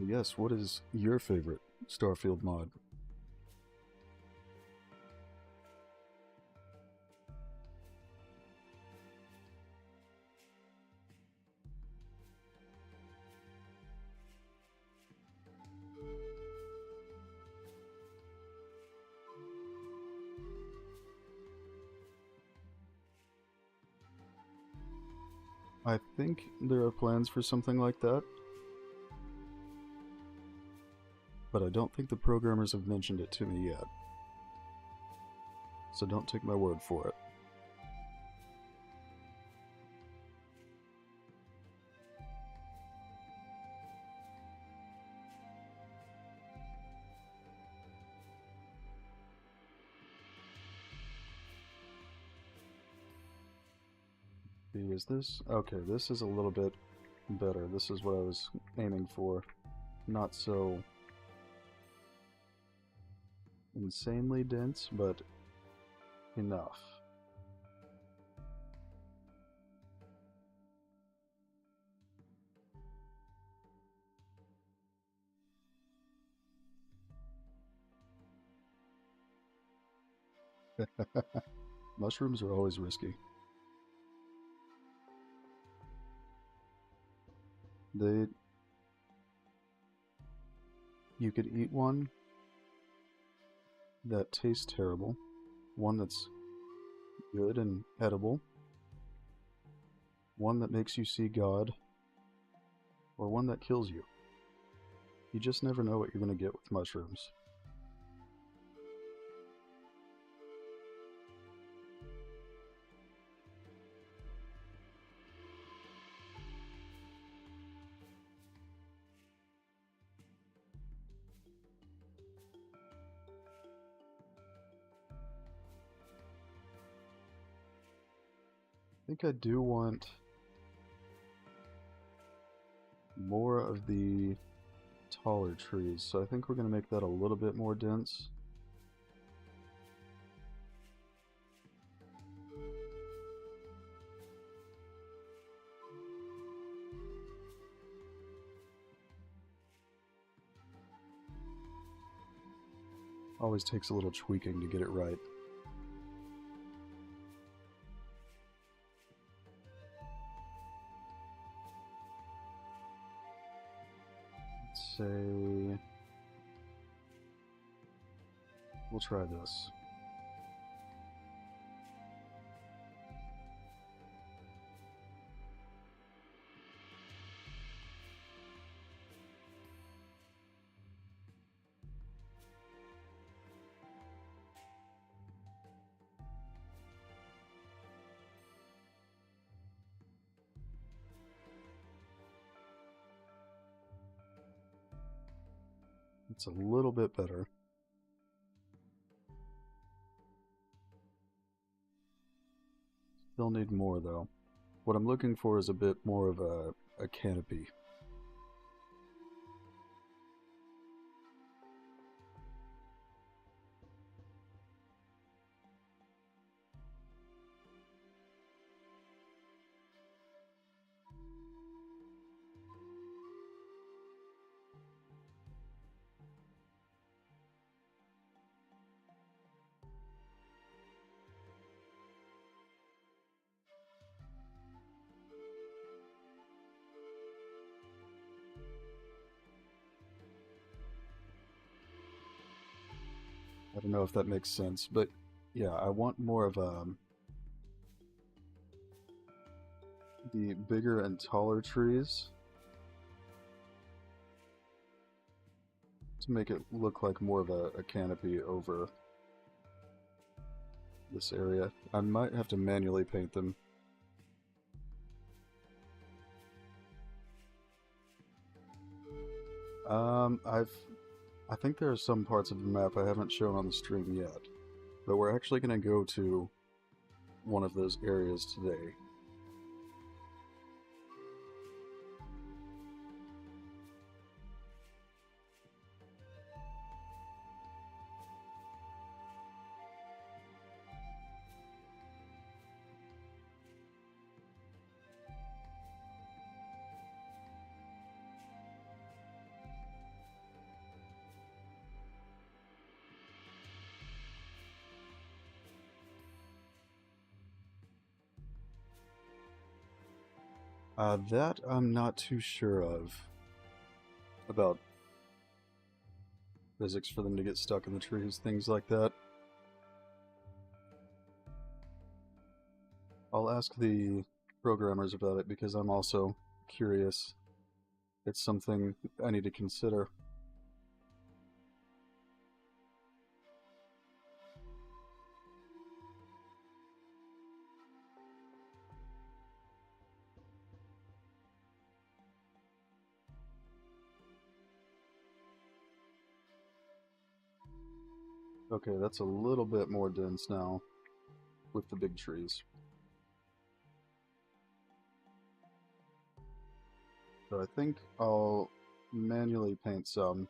Yes, what is your favorite Starfield mod? I think there are plans for something like that, but I don't think the programmers have mentioned it to me yet. So don't take my word for it. Is this? Okay, this is a little bit better. This is what I was aiming for. Not so insanely dense, but enough. Mushrooms are always risky. You could eat one that tastes terrible, one that's good and edible, one that makes you see God, or one that kills you. You just never know what you're going to get with mushrooms. I think I do want more of the taller trees, so I think we're going to make that a little bit more dense. Always takes a little tweaking to get it right. Let's say we'll try this. It's a little bit better. Still need more though. What I'm looking for is a bit more of a canopy. I don't know if that makes sense, but yeah, I want more of the bigger and taller trees to make it look like more of a canopy over this area. I might have to manually paint them. I think there are some parts of the map I haven't shown on the stream yet, but we're actually going to go to one of those areas today. That I'm not too sure of about physics for them to get stuck in the trees, things like that. I'll ask the programmers about it because I'm also curious. It's something I need to consider. Okay, that's a little bit more dense now with the big trees. So I think I'll manually paint some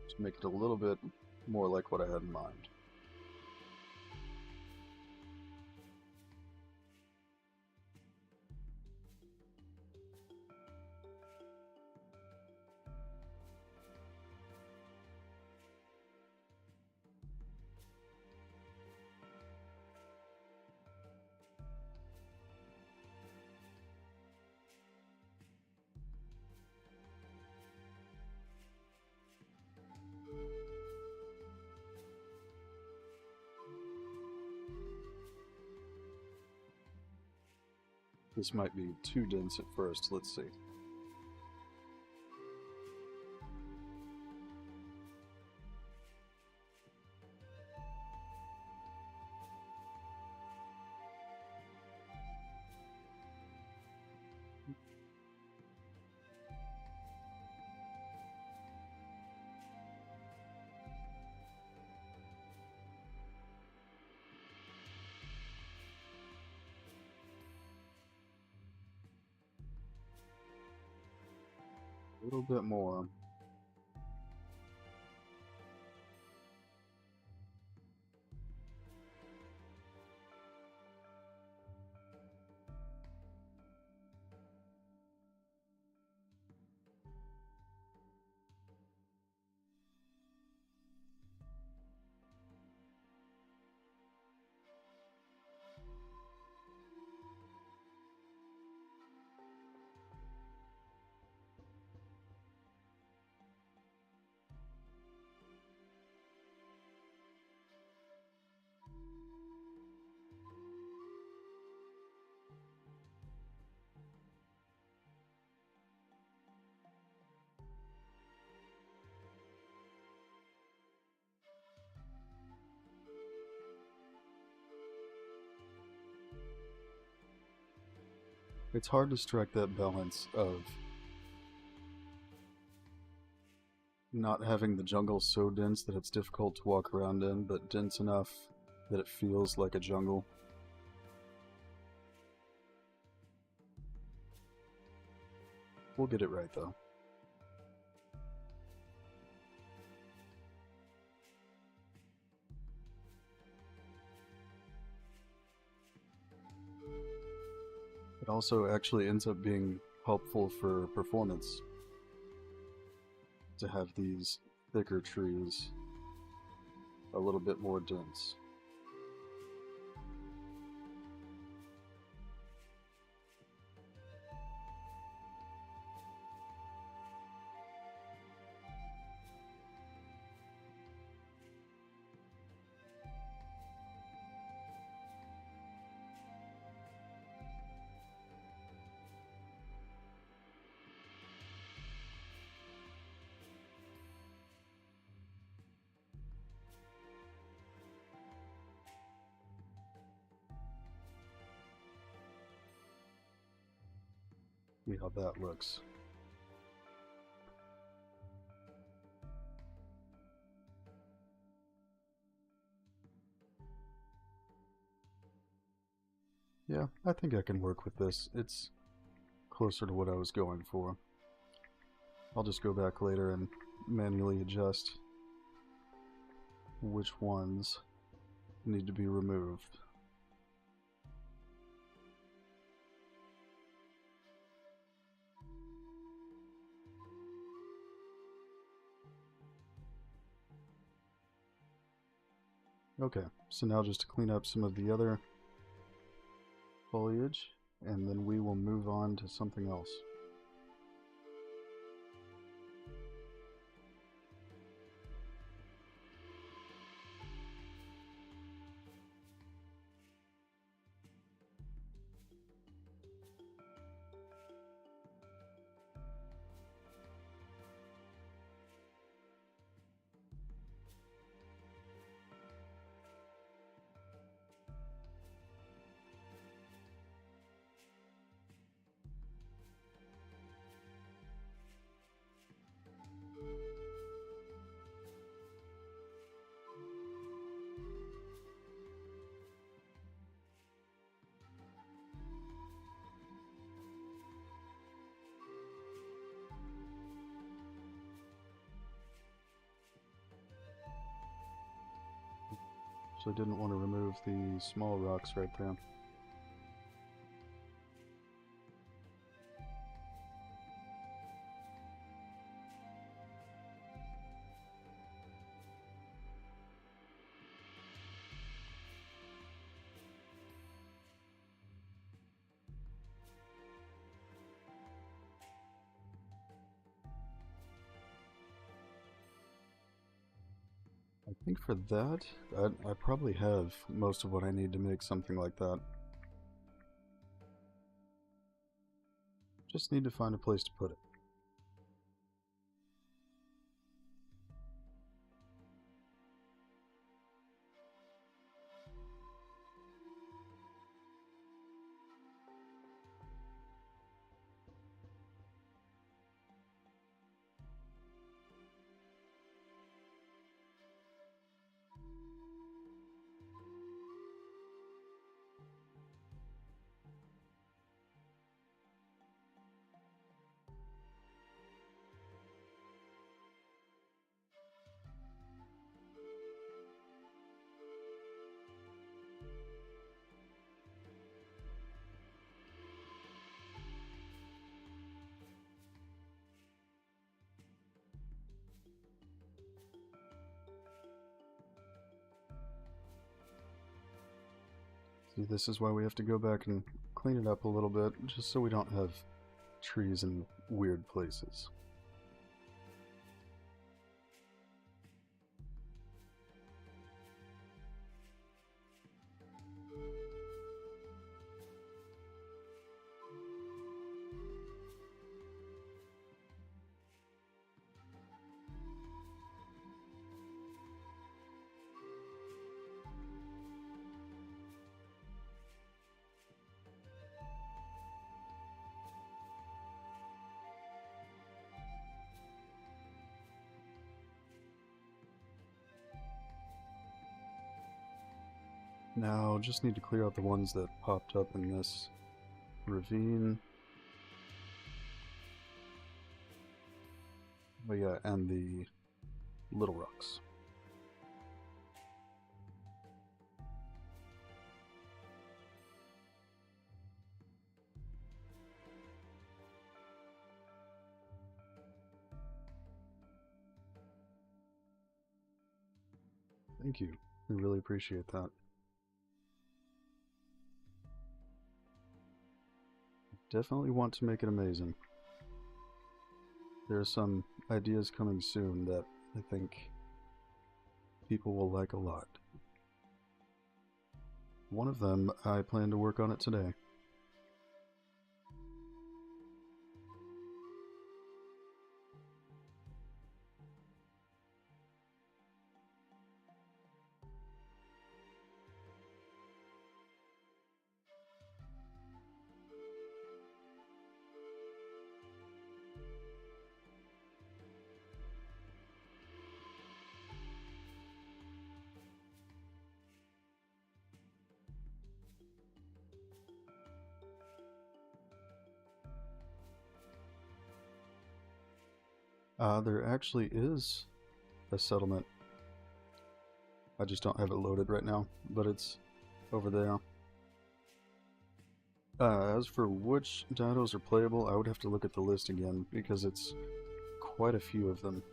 to make it a little bit more like what I had in mind. This might be too dense at first, let's see. A little bit more. It's hard to strike that balance of not having the jungle so dense that it's difficult to walk around in, but dense enough that it feels like a jungle. We'll get it right though. It also actually ends up being helpful for performance to have these thicker trees a little bit more dense. See how that looks. Yeah, I think I can work with this. It's closer to what I was going for. I'll just go back later and manually adjust which ones need to be removed. Okay, so now just to clean up some of the other foliage, and then we will move on to something else. So I didn't want to remove the small rocks right there. I think for that, I probably have most of what I need to make something like that. Just need to find a place to put it. See, this is why we have to go back and clean it up a little bit, just so we don't have trees in weird places. Now, just need to clear out the ones that popped up in this ravine. Oh yeah, and the little rocks. Thank you. I really appreciate that. Definitely want to make it amazing. There are some ideas coming soon that I think people will like a lot. One of them, I plan to work on it today. There actually is a settlement. I just don't have it loaded right now, but it's over there. As for which dinos are playable, I would have to look at the list again, because it's quite a few of them.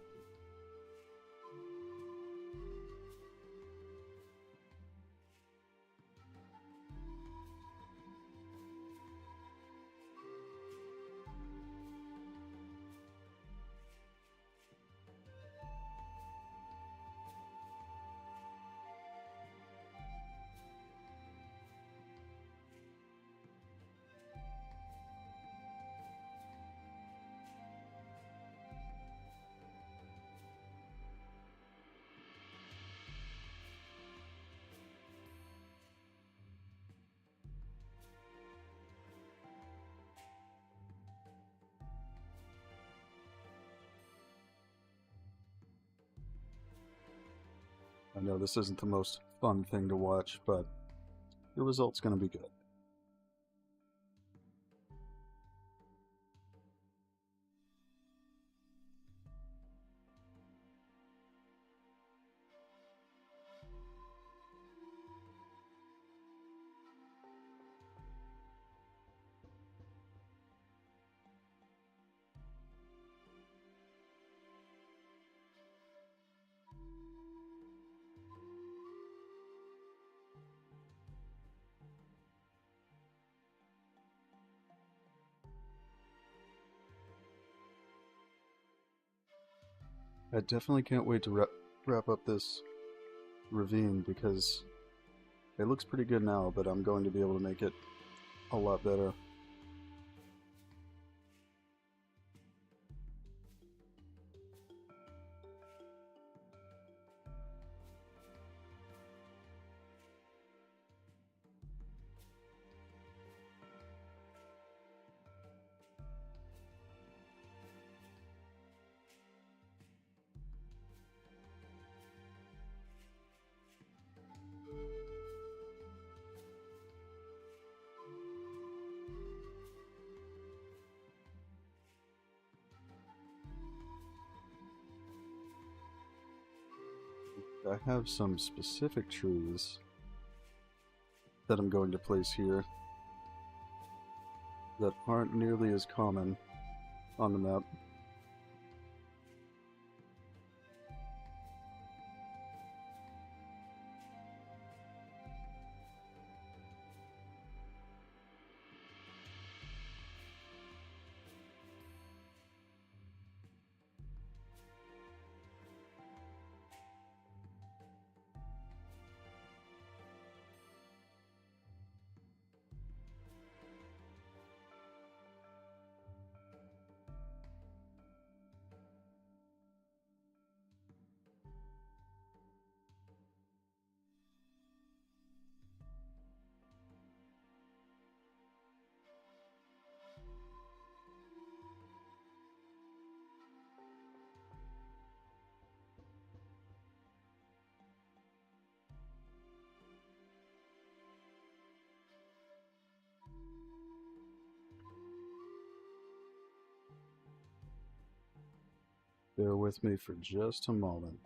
I know this isn't the most fun thing to watch, but the result's going to be good. I definitely can't wait to wrap up this ravine, because it looks pretty good now, but I'm going to be able to make it a lot better. I have some specific trees that I'm going to place here that aren't nearly as common on the map. Bear with me for just a moment.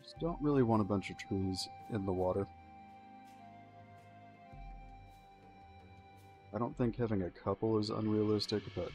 Just don't really want a bunch of trees in the water. I don't think having a couple is unrealistic, but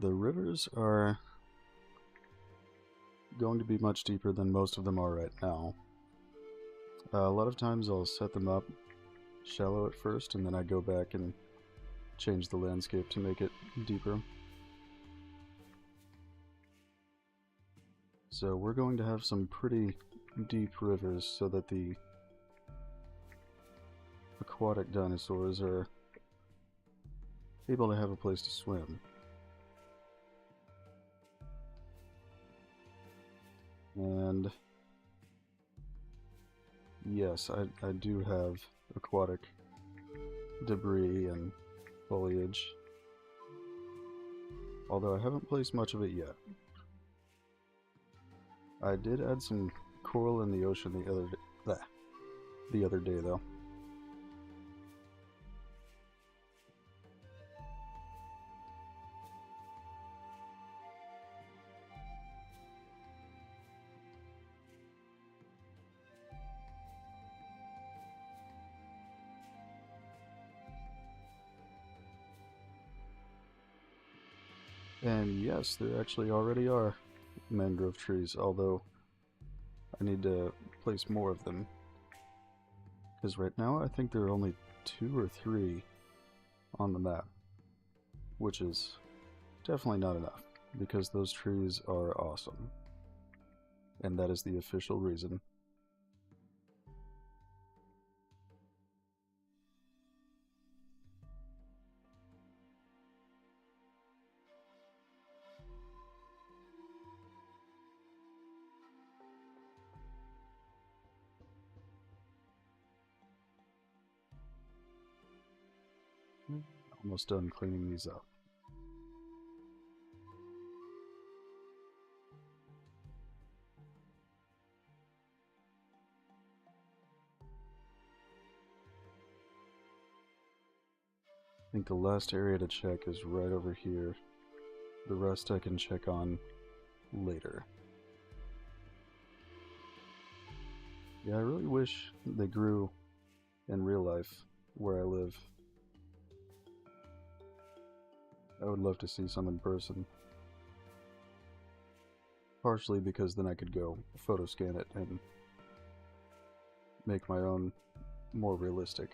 the rivers are going to be much deeper than most of them are right now. A lot of times I'll set them up shallow at first, and then I go back and change the landscape to make it deeper. So we're going to have some pretty deep rivers so that the aquatic dinosaurs are able to have a place to swim. And yes, I do have aquatic debris and foliage, although I haven't placed much of it yet. I did add some coral in the ocean the other day though. And yes, there actually already are mangrove trees, although I need to place more of them. Because right now I think there are only 2 or 3 on the map, which is definitely not enough, because those trees are awesome. And that is the official reason. Almost done cleaning these up. I think the last area to check is right over here. The rest I can check on later. Yeah, I really wish they grew in real life where I live. I would love to see some in person. Partially because then I could go photo scan it and make my own more realistic.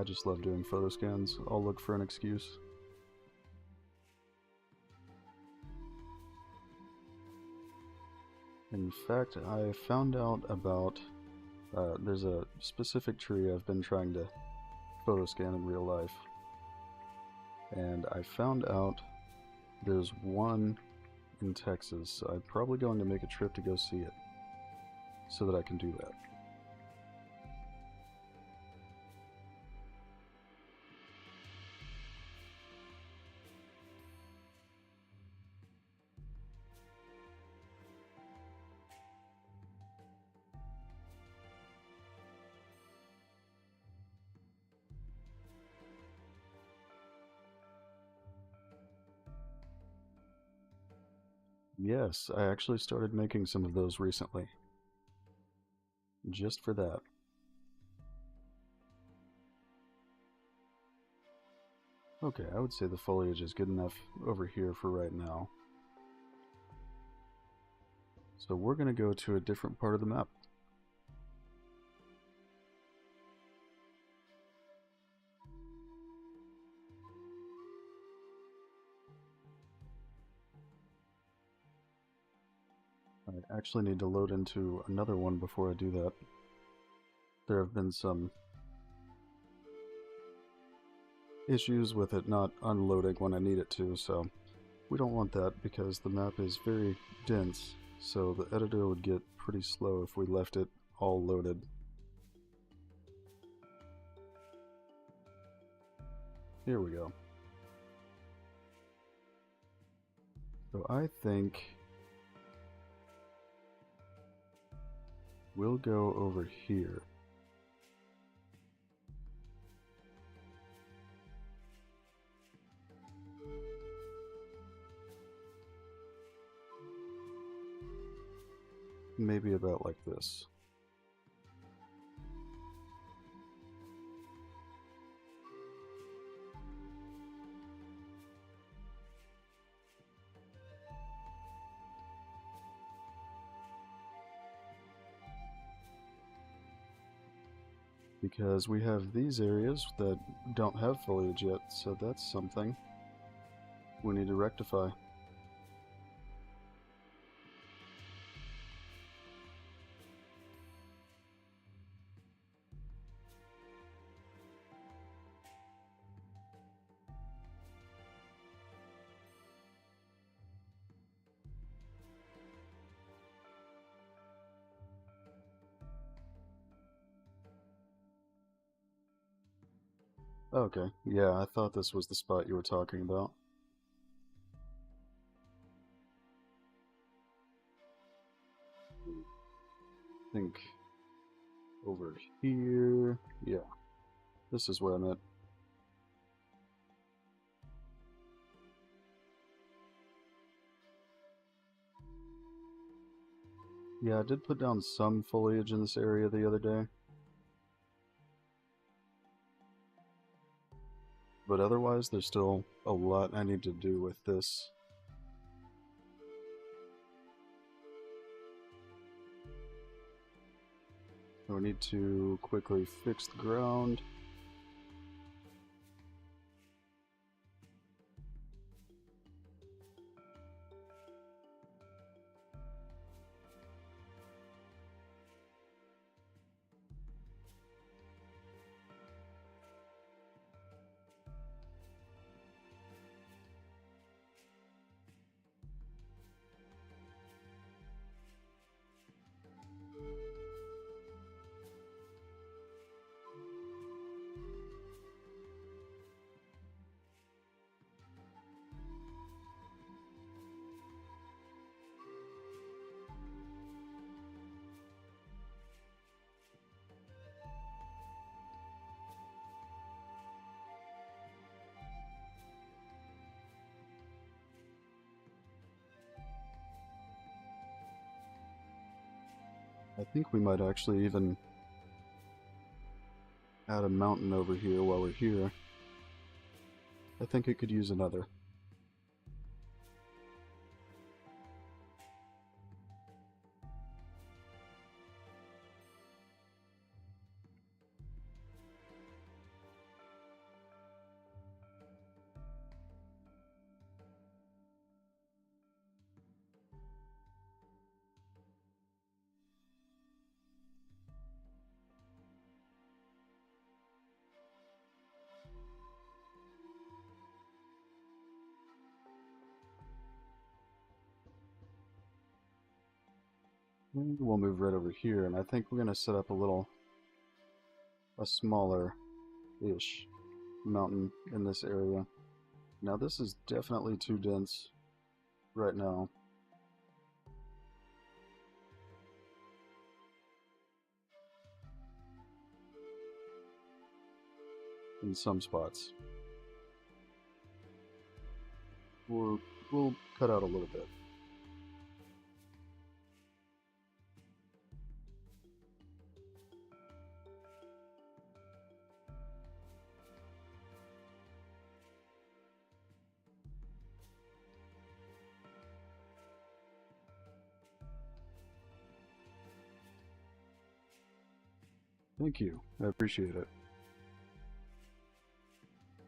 I just love doing photo scans. I'll look for an excuse. In fact, I found out about, there's a specific tree I've been trying to photo scan in real life. And I found out there's one in Texas, so I'm probably going to make a trip to go see it so that I can do that. Yes, I actually started making some of those recently. Just for that. Okay, I would say the foliage is good enough over here for right now. So we're going to go to a different part of the map. I actually need to load into another one before I do that. There have been some issues with it not unloading when I need it to, so we don't want that because the map is very dense, so the editor would get pretty slow if we left it all loaded. Here we go. So I think we'll go over here. Maybe about like this. Because we have these areas that don't have foliage yet, so that's something we need to rectify. Okay, yeah, I thought this was the spot you were talking about. I think over here, yeah, this is where I'm at. Yeah, I did put down some foliage in this area the other day. But otherwise, there's still a lot I need to do with this. So we need to quickly fix the ground. I think we might actually even add a mountain over here while we're here. I think it could use another. And we'll move right over here, and I think we're going to set up a smaller-ish mountain in this area. Now this is definitely too dense right now. In some spots. We'll cut out a little bit. Thank you. I appreciate it.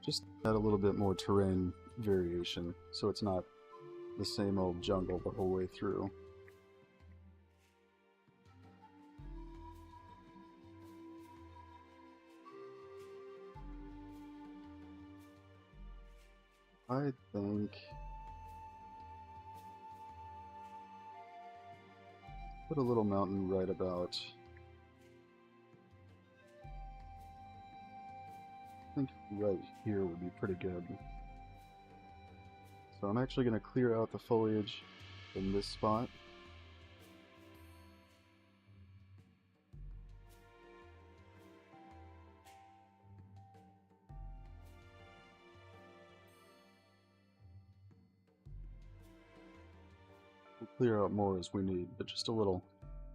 Just add a little bit more terrain variation, so it's not the same old jungle the whole way through. I think... put a little mountain right about... I think right here would be pretty good. So I'm actually going to clear out the foliage in this spot. We'll clear out more as we need, but just a little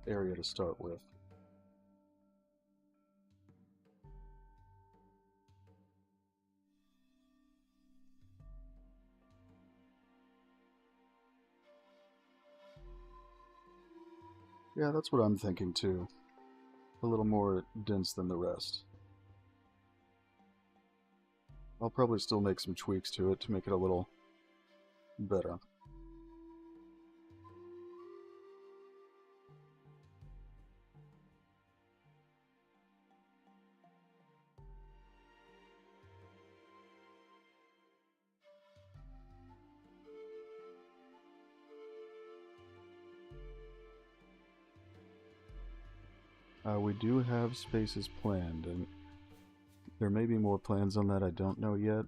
area to start with. Yeah, that's what I'm thinking too. A little more dense than the rest. I'll probably still make some tweaks to it to make it a little better. We do have spaces planned, and there may be more plans on that I don't know yet,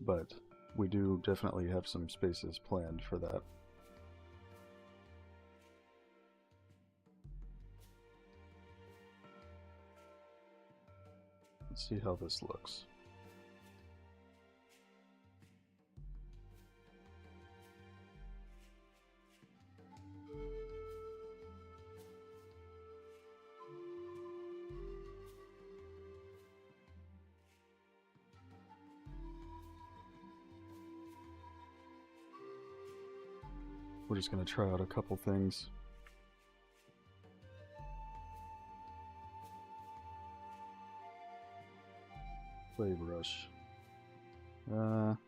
but we do definitely have some spaces planned for that. Let's see how this looks. We're just going to try out a couple things. Clay brush. No.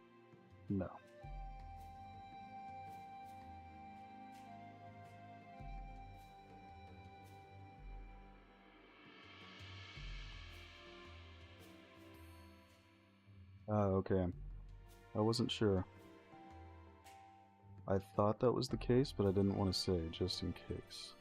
Okay. I wasn't sure. I thought that was the case, but I didn't want to say, just in case.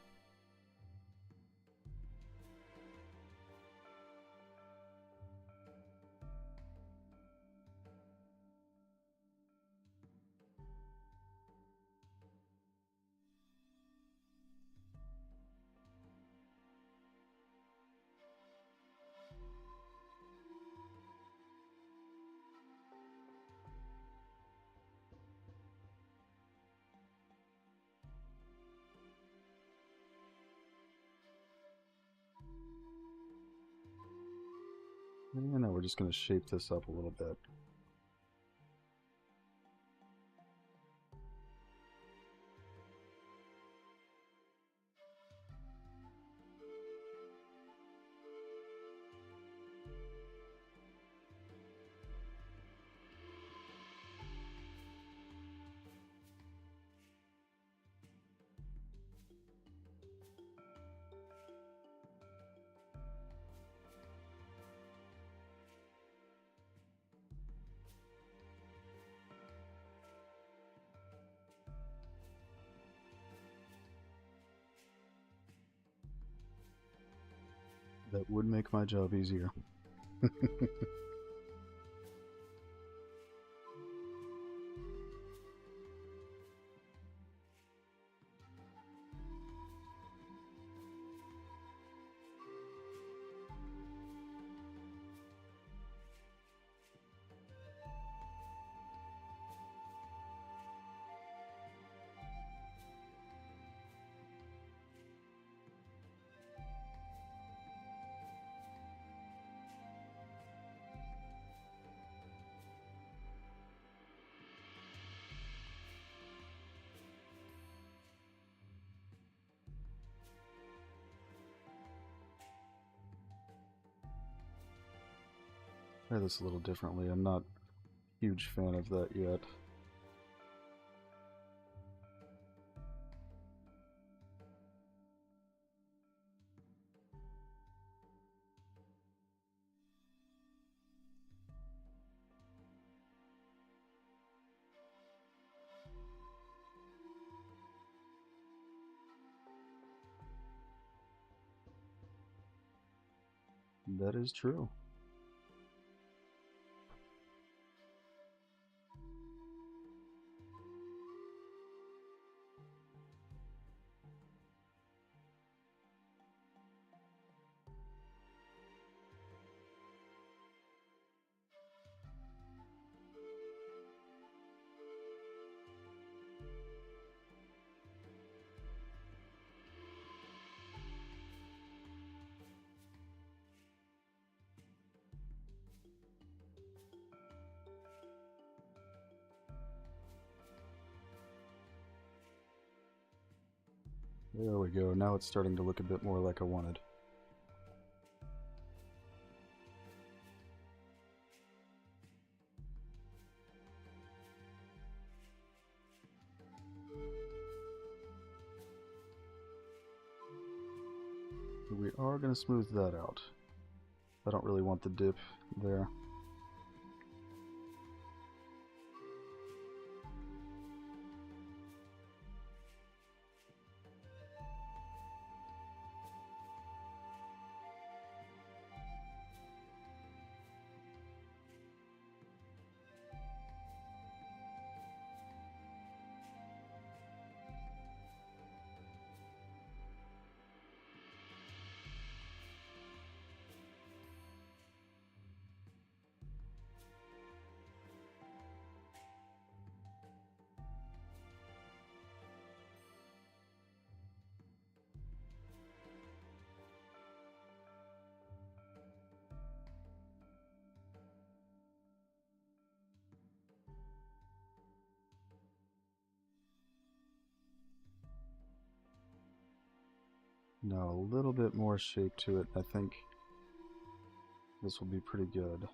And now we're just going to shape this up a little bit. That would make my job easier. Try this a little differently. I'm not a huge fan of that yet. That is true. There we go. Now it's starting to look a bit more like I wanted. We are going to smooth that out. I don't really want the dip there. Now a little bit more shape to it. I think this will be pretty good.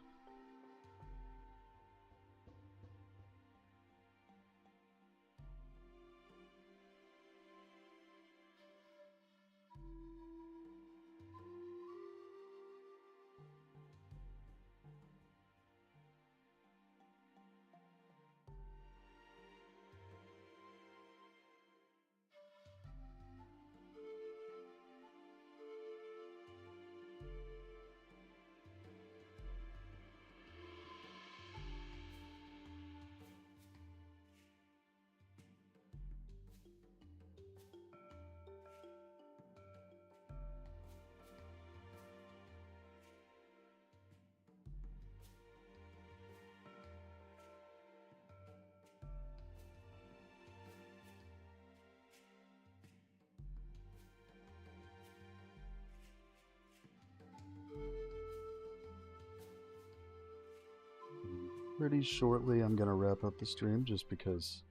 Pretty shortly I'm going to wrap up the stream just because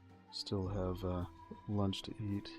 I still have lunch to eat.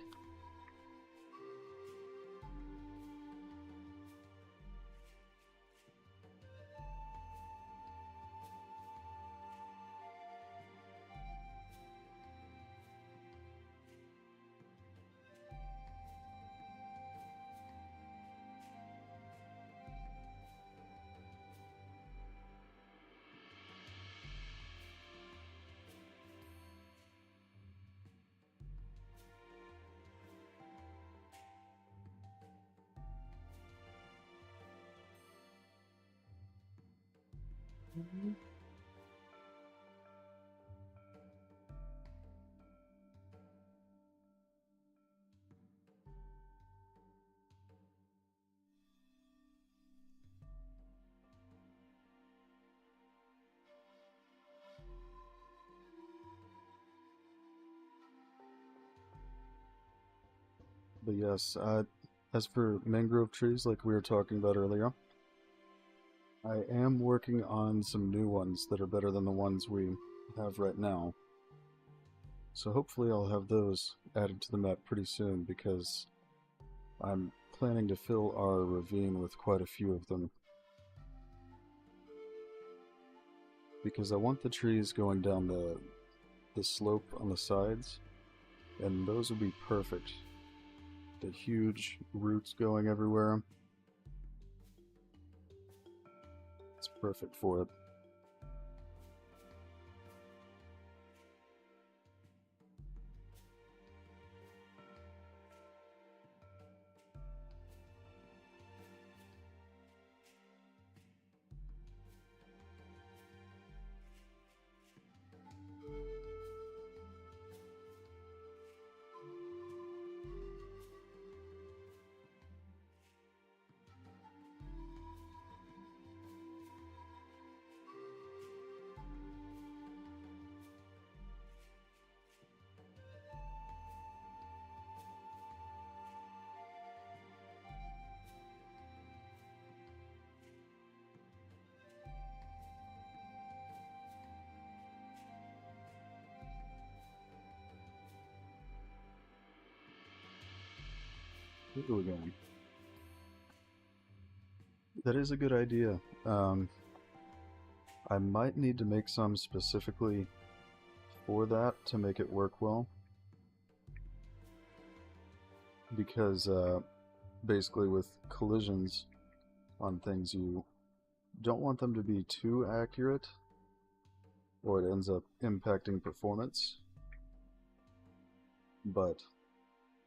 But yes, as for mangrove trees, like we were talking about earlier, I am working on some new ones that are better than the ones we have right now. So hopefully I'll have those added to the map pretty soon because I'm planning to fill our ravine with quite a few of them. Because I want the trees going down the slope on the sides, and those would be perfect. The huge roots going everywhere. It's perfect for it. Here we go. That is a good idea. I might need to make some specifically for that to make it work well. Because basically with collisions on things, you don't want them to be too accurate or it ends up impacting performance. But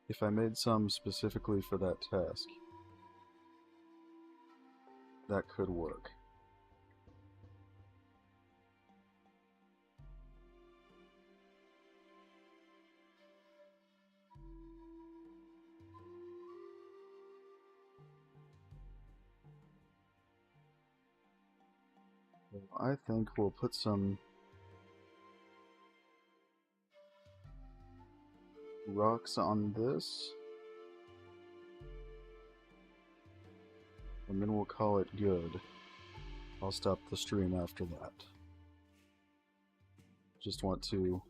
if I made some specifically for that task, that could work. I think we'll put some rocks on this, and then we'll call it good. I'll stop the stream after that. Just want to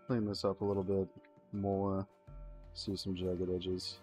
clean this up a little bit more, see some jagged edges.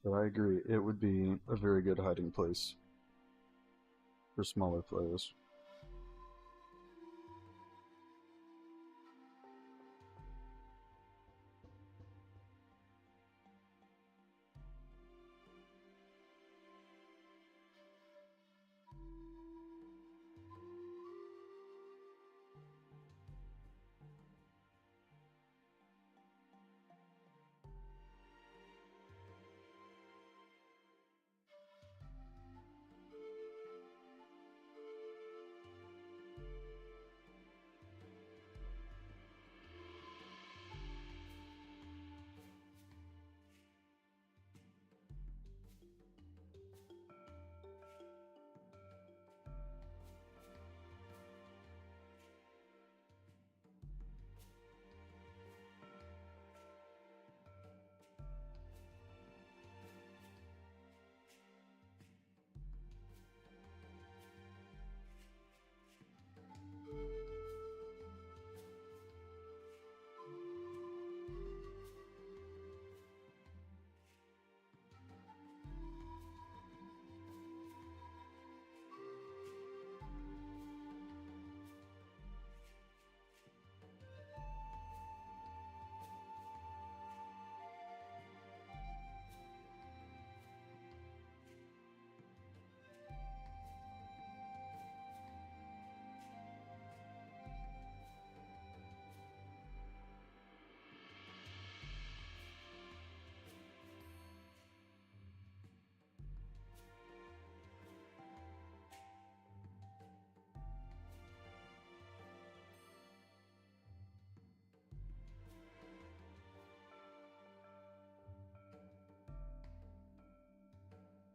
But I agree, it would be a very good hiding place for smaller players.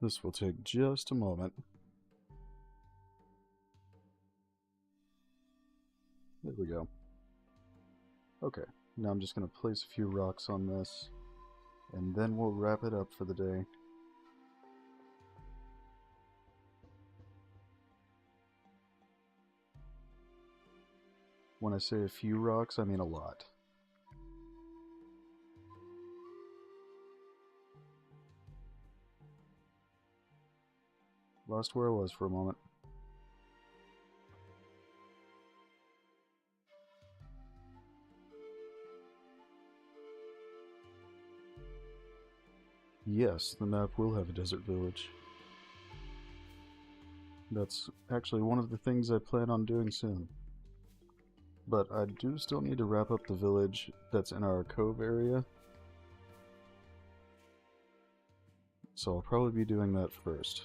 This will take just a moment. There we go. Okay, now I'm just going to place a few rocks on this, and then we'll wrap it up for the day. When I say a few rocks, I mean a lot. Lost where I was for a moment. Yes, the map will have a desert village. That's actually one of the things I plan on doing soon. But I do still need to wrap up the village that's in our cove area. So I'll probably be doing that first.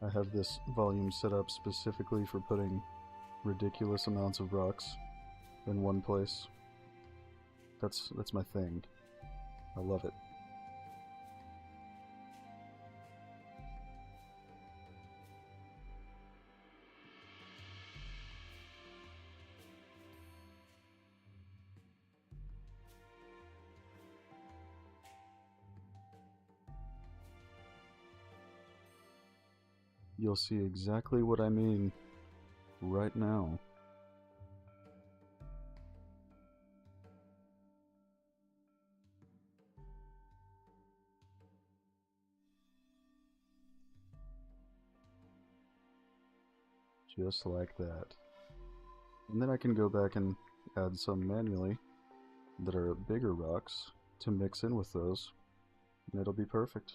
I have this volume set up specifically for putting ridiculous amounts of rocks in one place. That's my thing. I love it. You'll see exactly what I mean right now. Just like that. And then I can go back and add some manually that are bigger rocks to mix in with those, and it'll be perfect.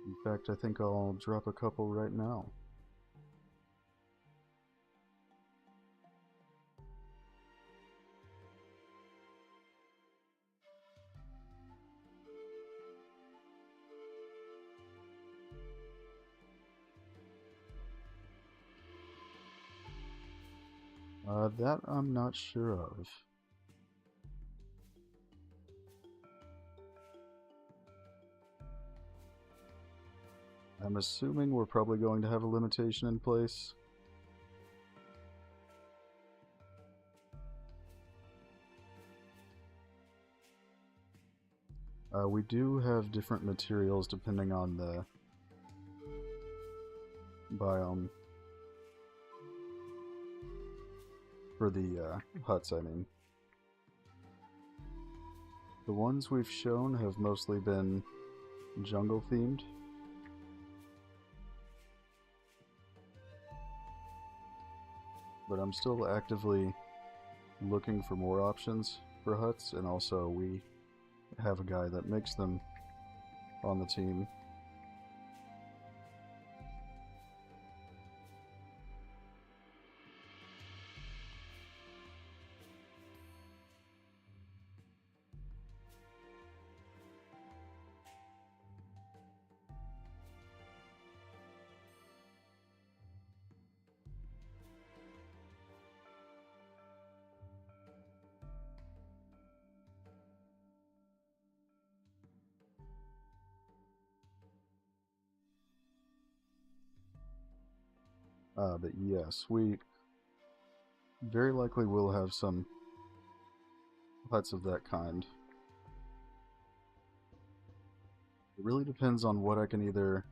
In fact, I think I'll drop a couple right now. That I'm not sure of. I'm assuming we're probably going to have a limitation in place. We do have different materials depending on the biome. For the huts, I mean. The ones we've shown have mostly been jungle themed. But I'm still actively looking for more options for huts, and also we have a guy that makes them on the team. But yes, we very likely will have some huts of that kind. It really depends on what I can either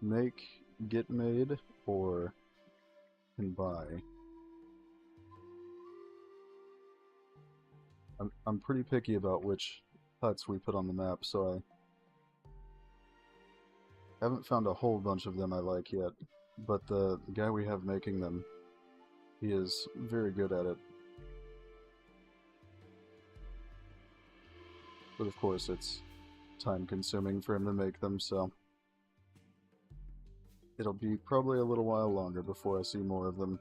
make, get made, or can buy. I'm pretty picky about which huts we put on the map, so I haven't found a whole bunch of them I like yet. But the guy we have making them, he is very good at it. But of course, it's time consuming for him to make them, so it'll be probably a little while longer before I see more of them.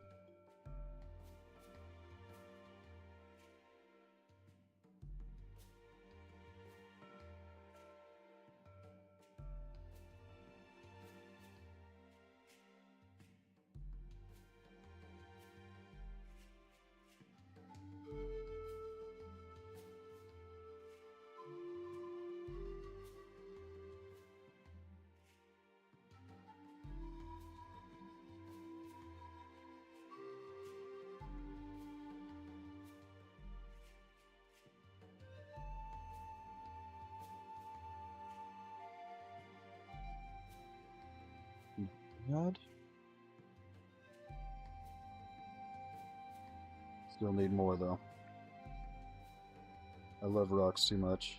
God. Still need more, though. I love rocks too much.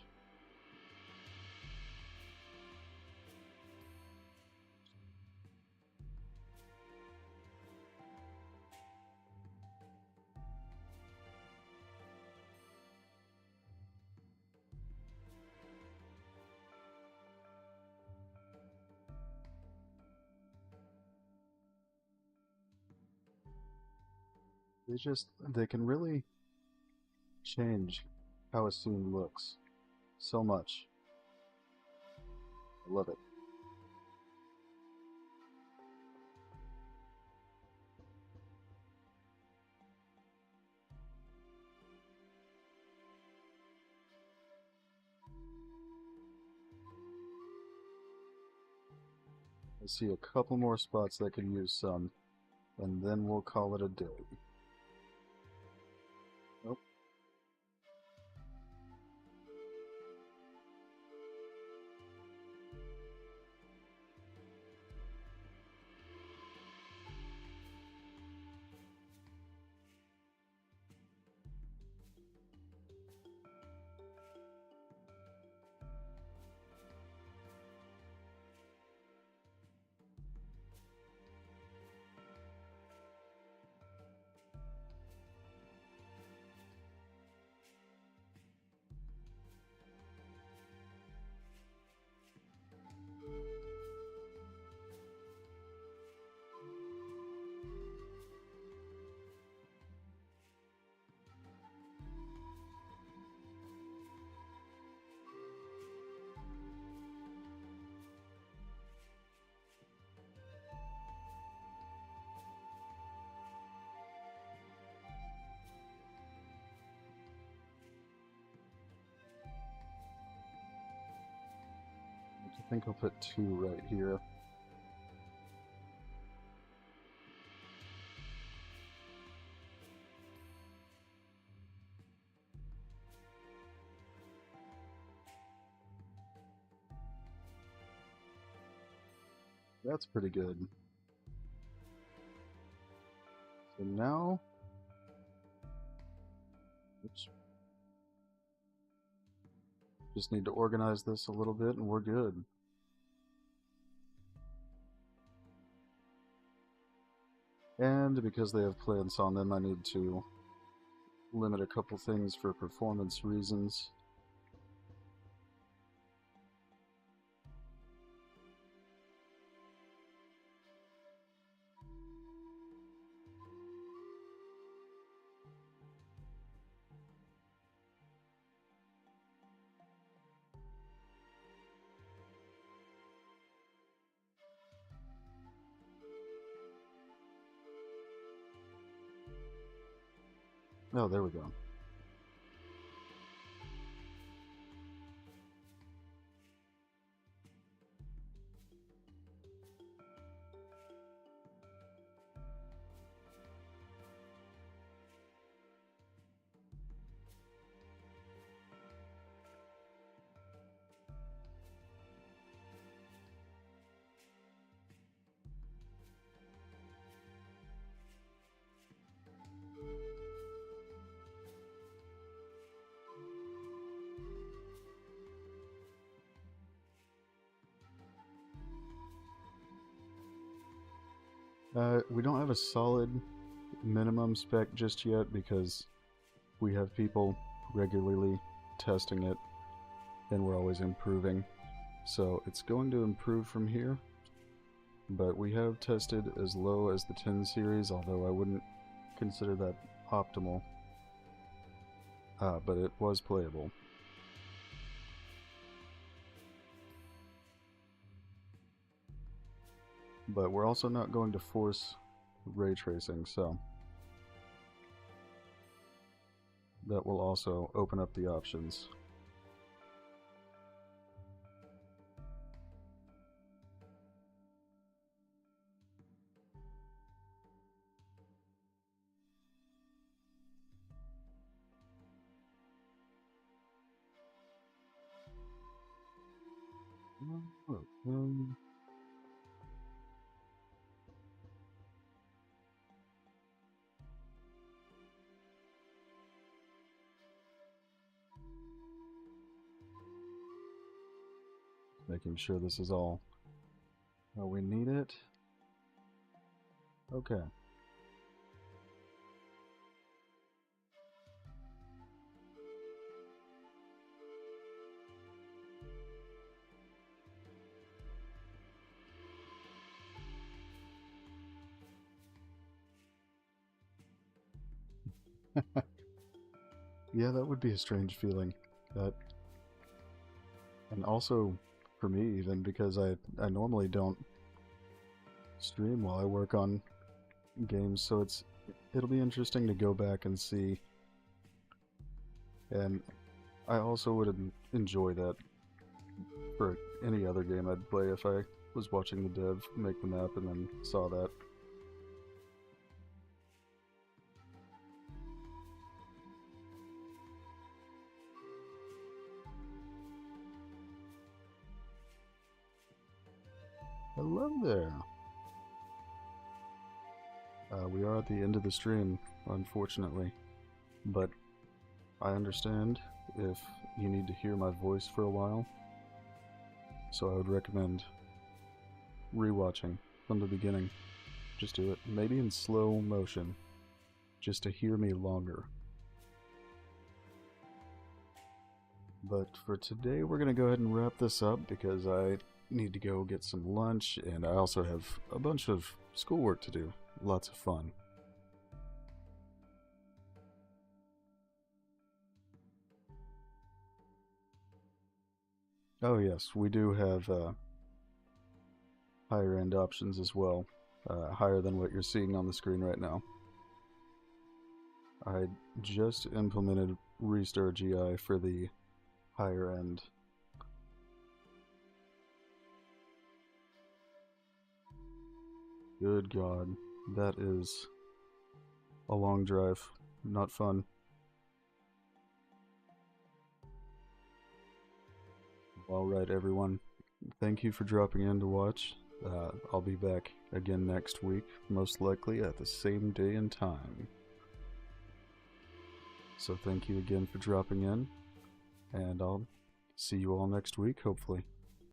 They can really change how a scene looks so much. I love it. I see a couple more spots that could use some, and then we'll call it a day. Nope. I think I'll put 2 right here. That's pretty good. So now, oops, just need to organize this a little bit and we're good. And because they have plants on them, I need to limit a couple things for performance reasons. Oh, there we go. We don't have a solid minimum spec just yet because we have people regularly testing it. and we're always improving. So it's going to improve from here, but we have tested as low as the 10 series, although I wouldn't consider that optimal, but it was playable. But we're also not going to force ray tracing, so that will also open up the options. Making sure this is all how we need it. Okay. Yeah, that would be a strange feeling. That, and also for me, even because I normally don't stream while I work on games, so it'll be interesting to go back and see. And I also would enjoy that for any other game I'd play if I was watching the dev make the map and then saw that. Hello there. We are at the end of the stream, unfortunately, but I understand if you need to hear my voice for a while, so I would recommend rewatching from the beginning. Just do it, maybe in slow motion, just to hear me longer. But for today, we're going to go ahead and wrap this up because I need to go get some lunch, and I also have a bunch of schoolwork to do. Lots of fun. Oh yes, we do have higher end options as well, higher than what you're seeing on the screen right now. I just implemented Restore GI for the higher end. Good God, that is a long drive. Not fun. Alright everyone, thank you for dropping in to watch. I'll be back again next week, most likely at the same day and time. So thank you again for dropping in, and I'll see you all next week, hopefully.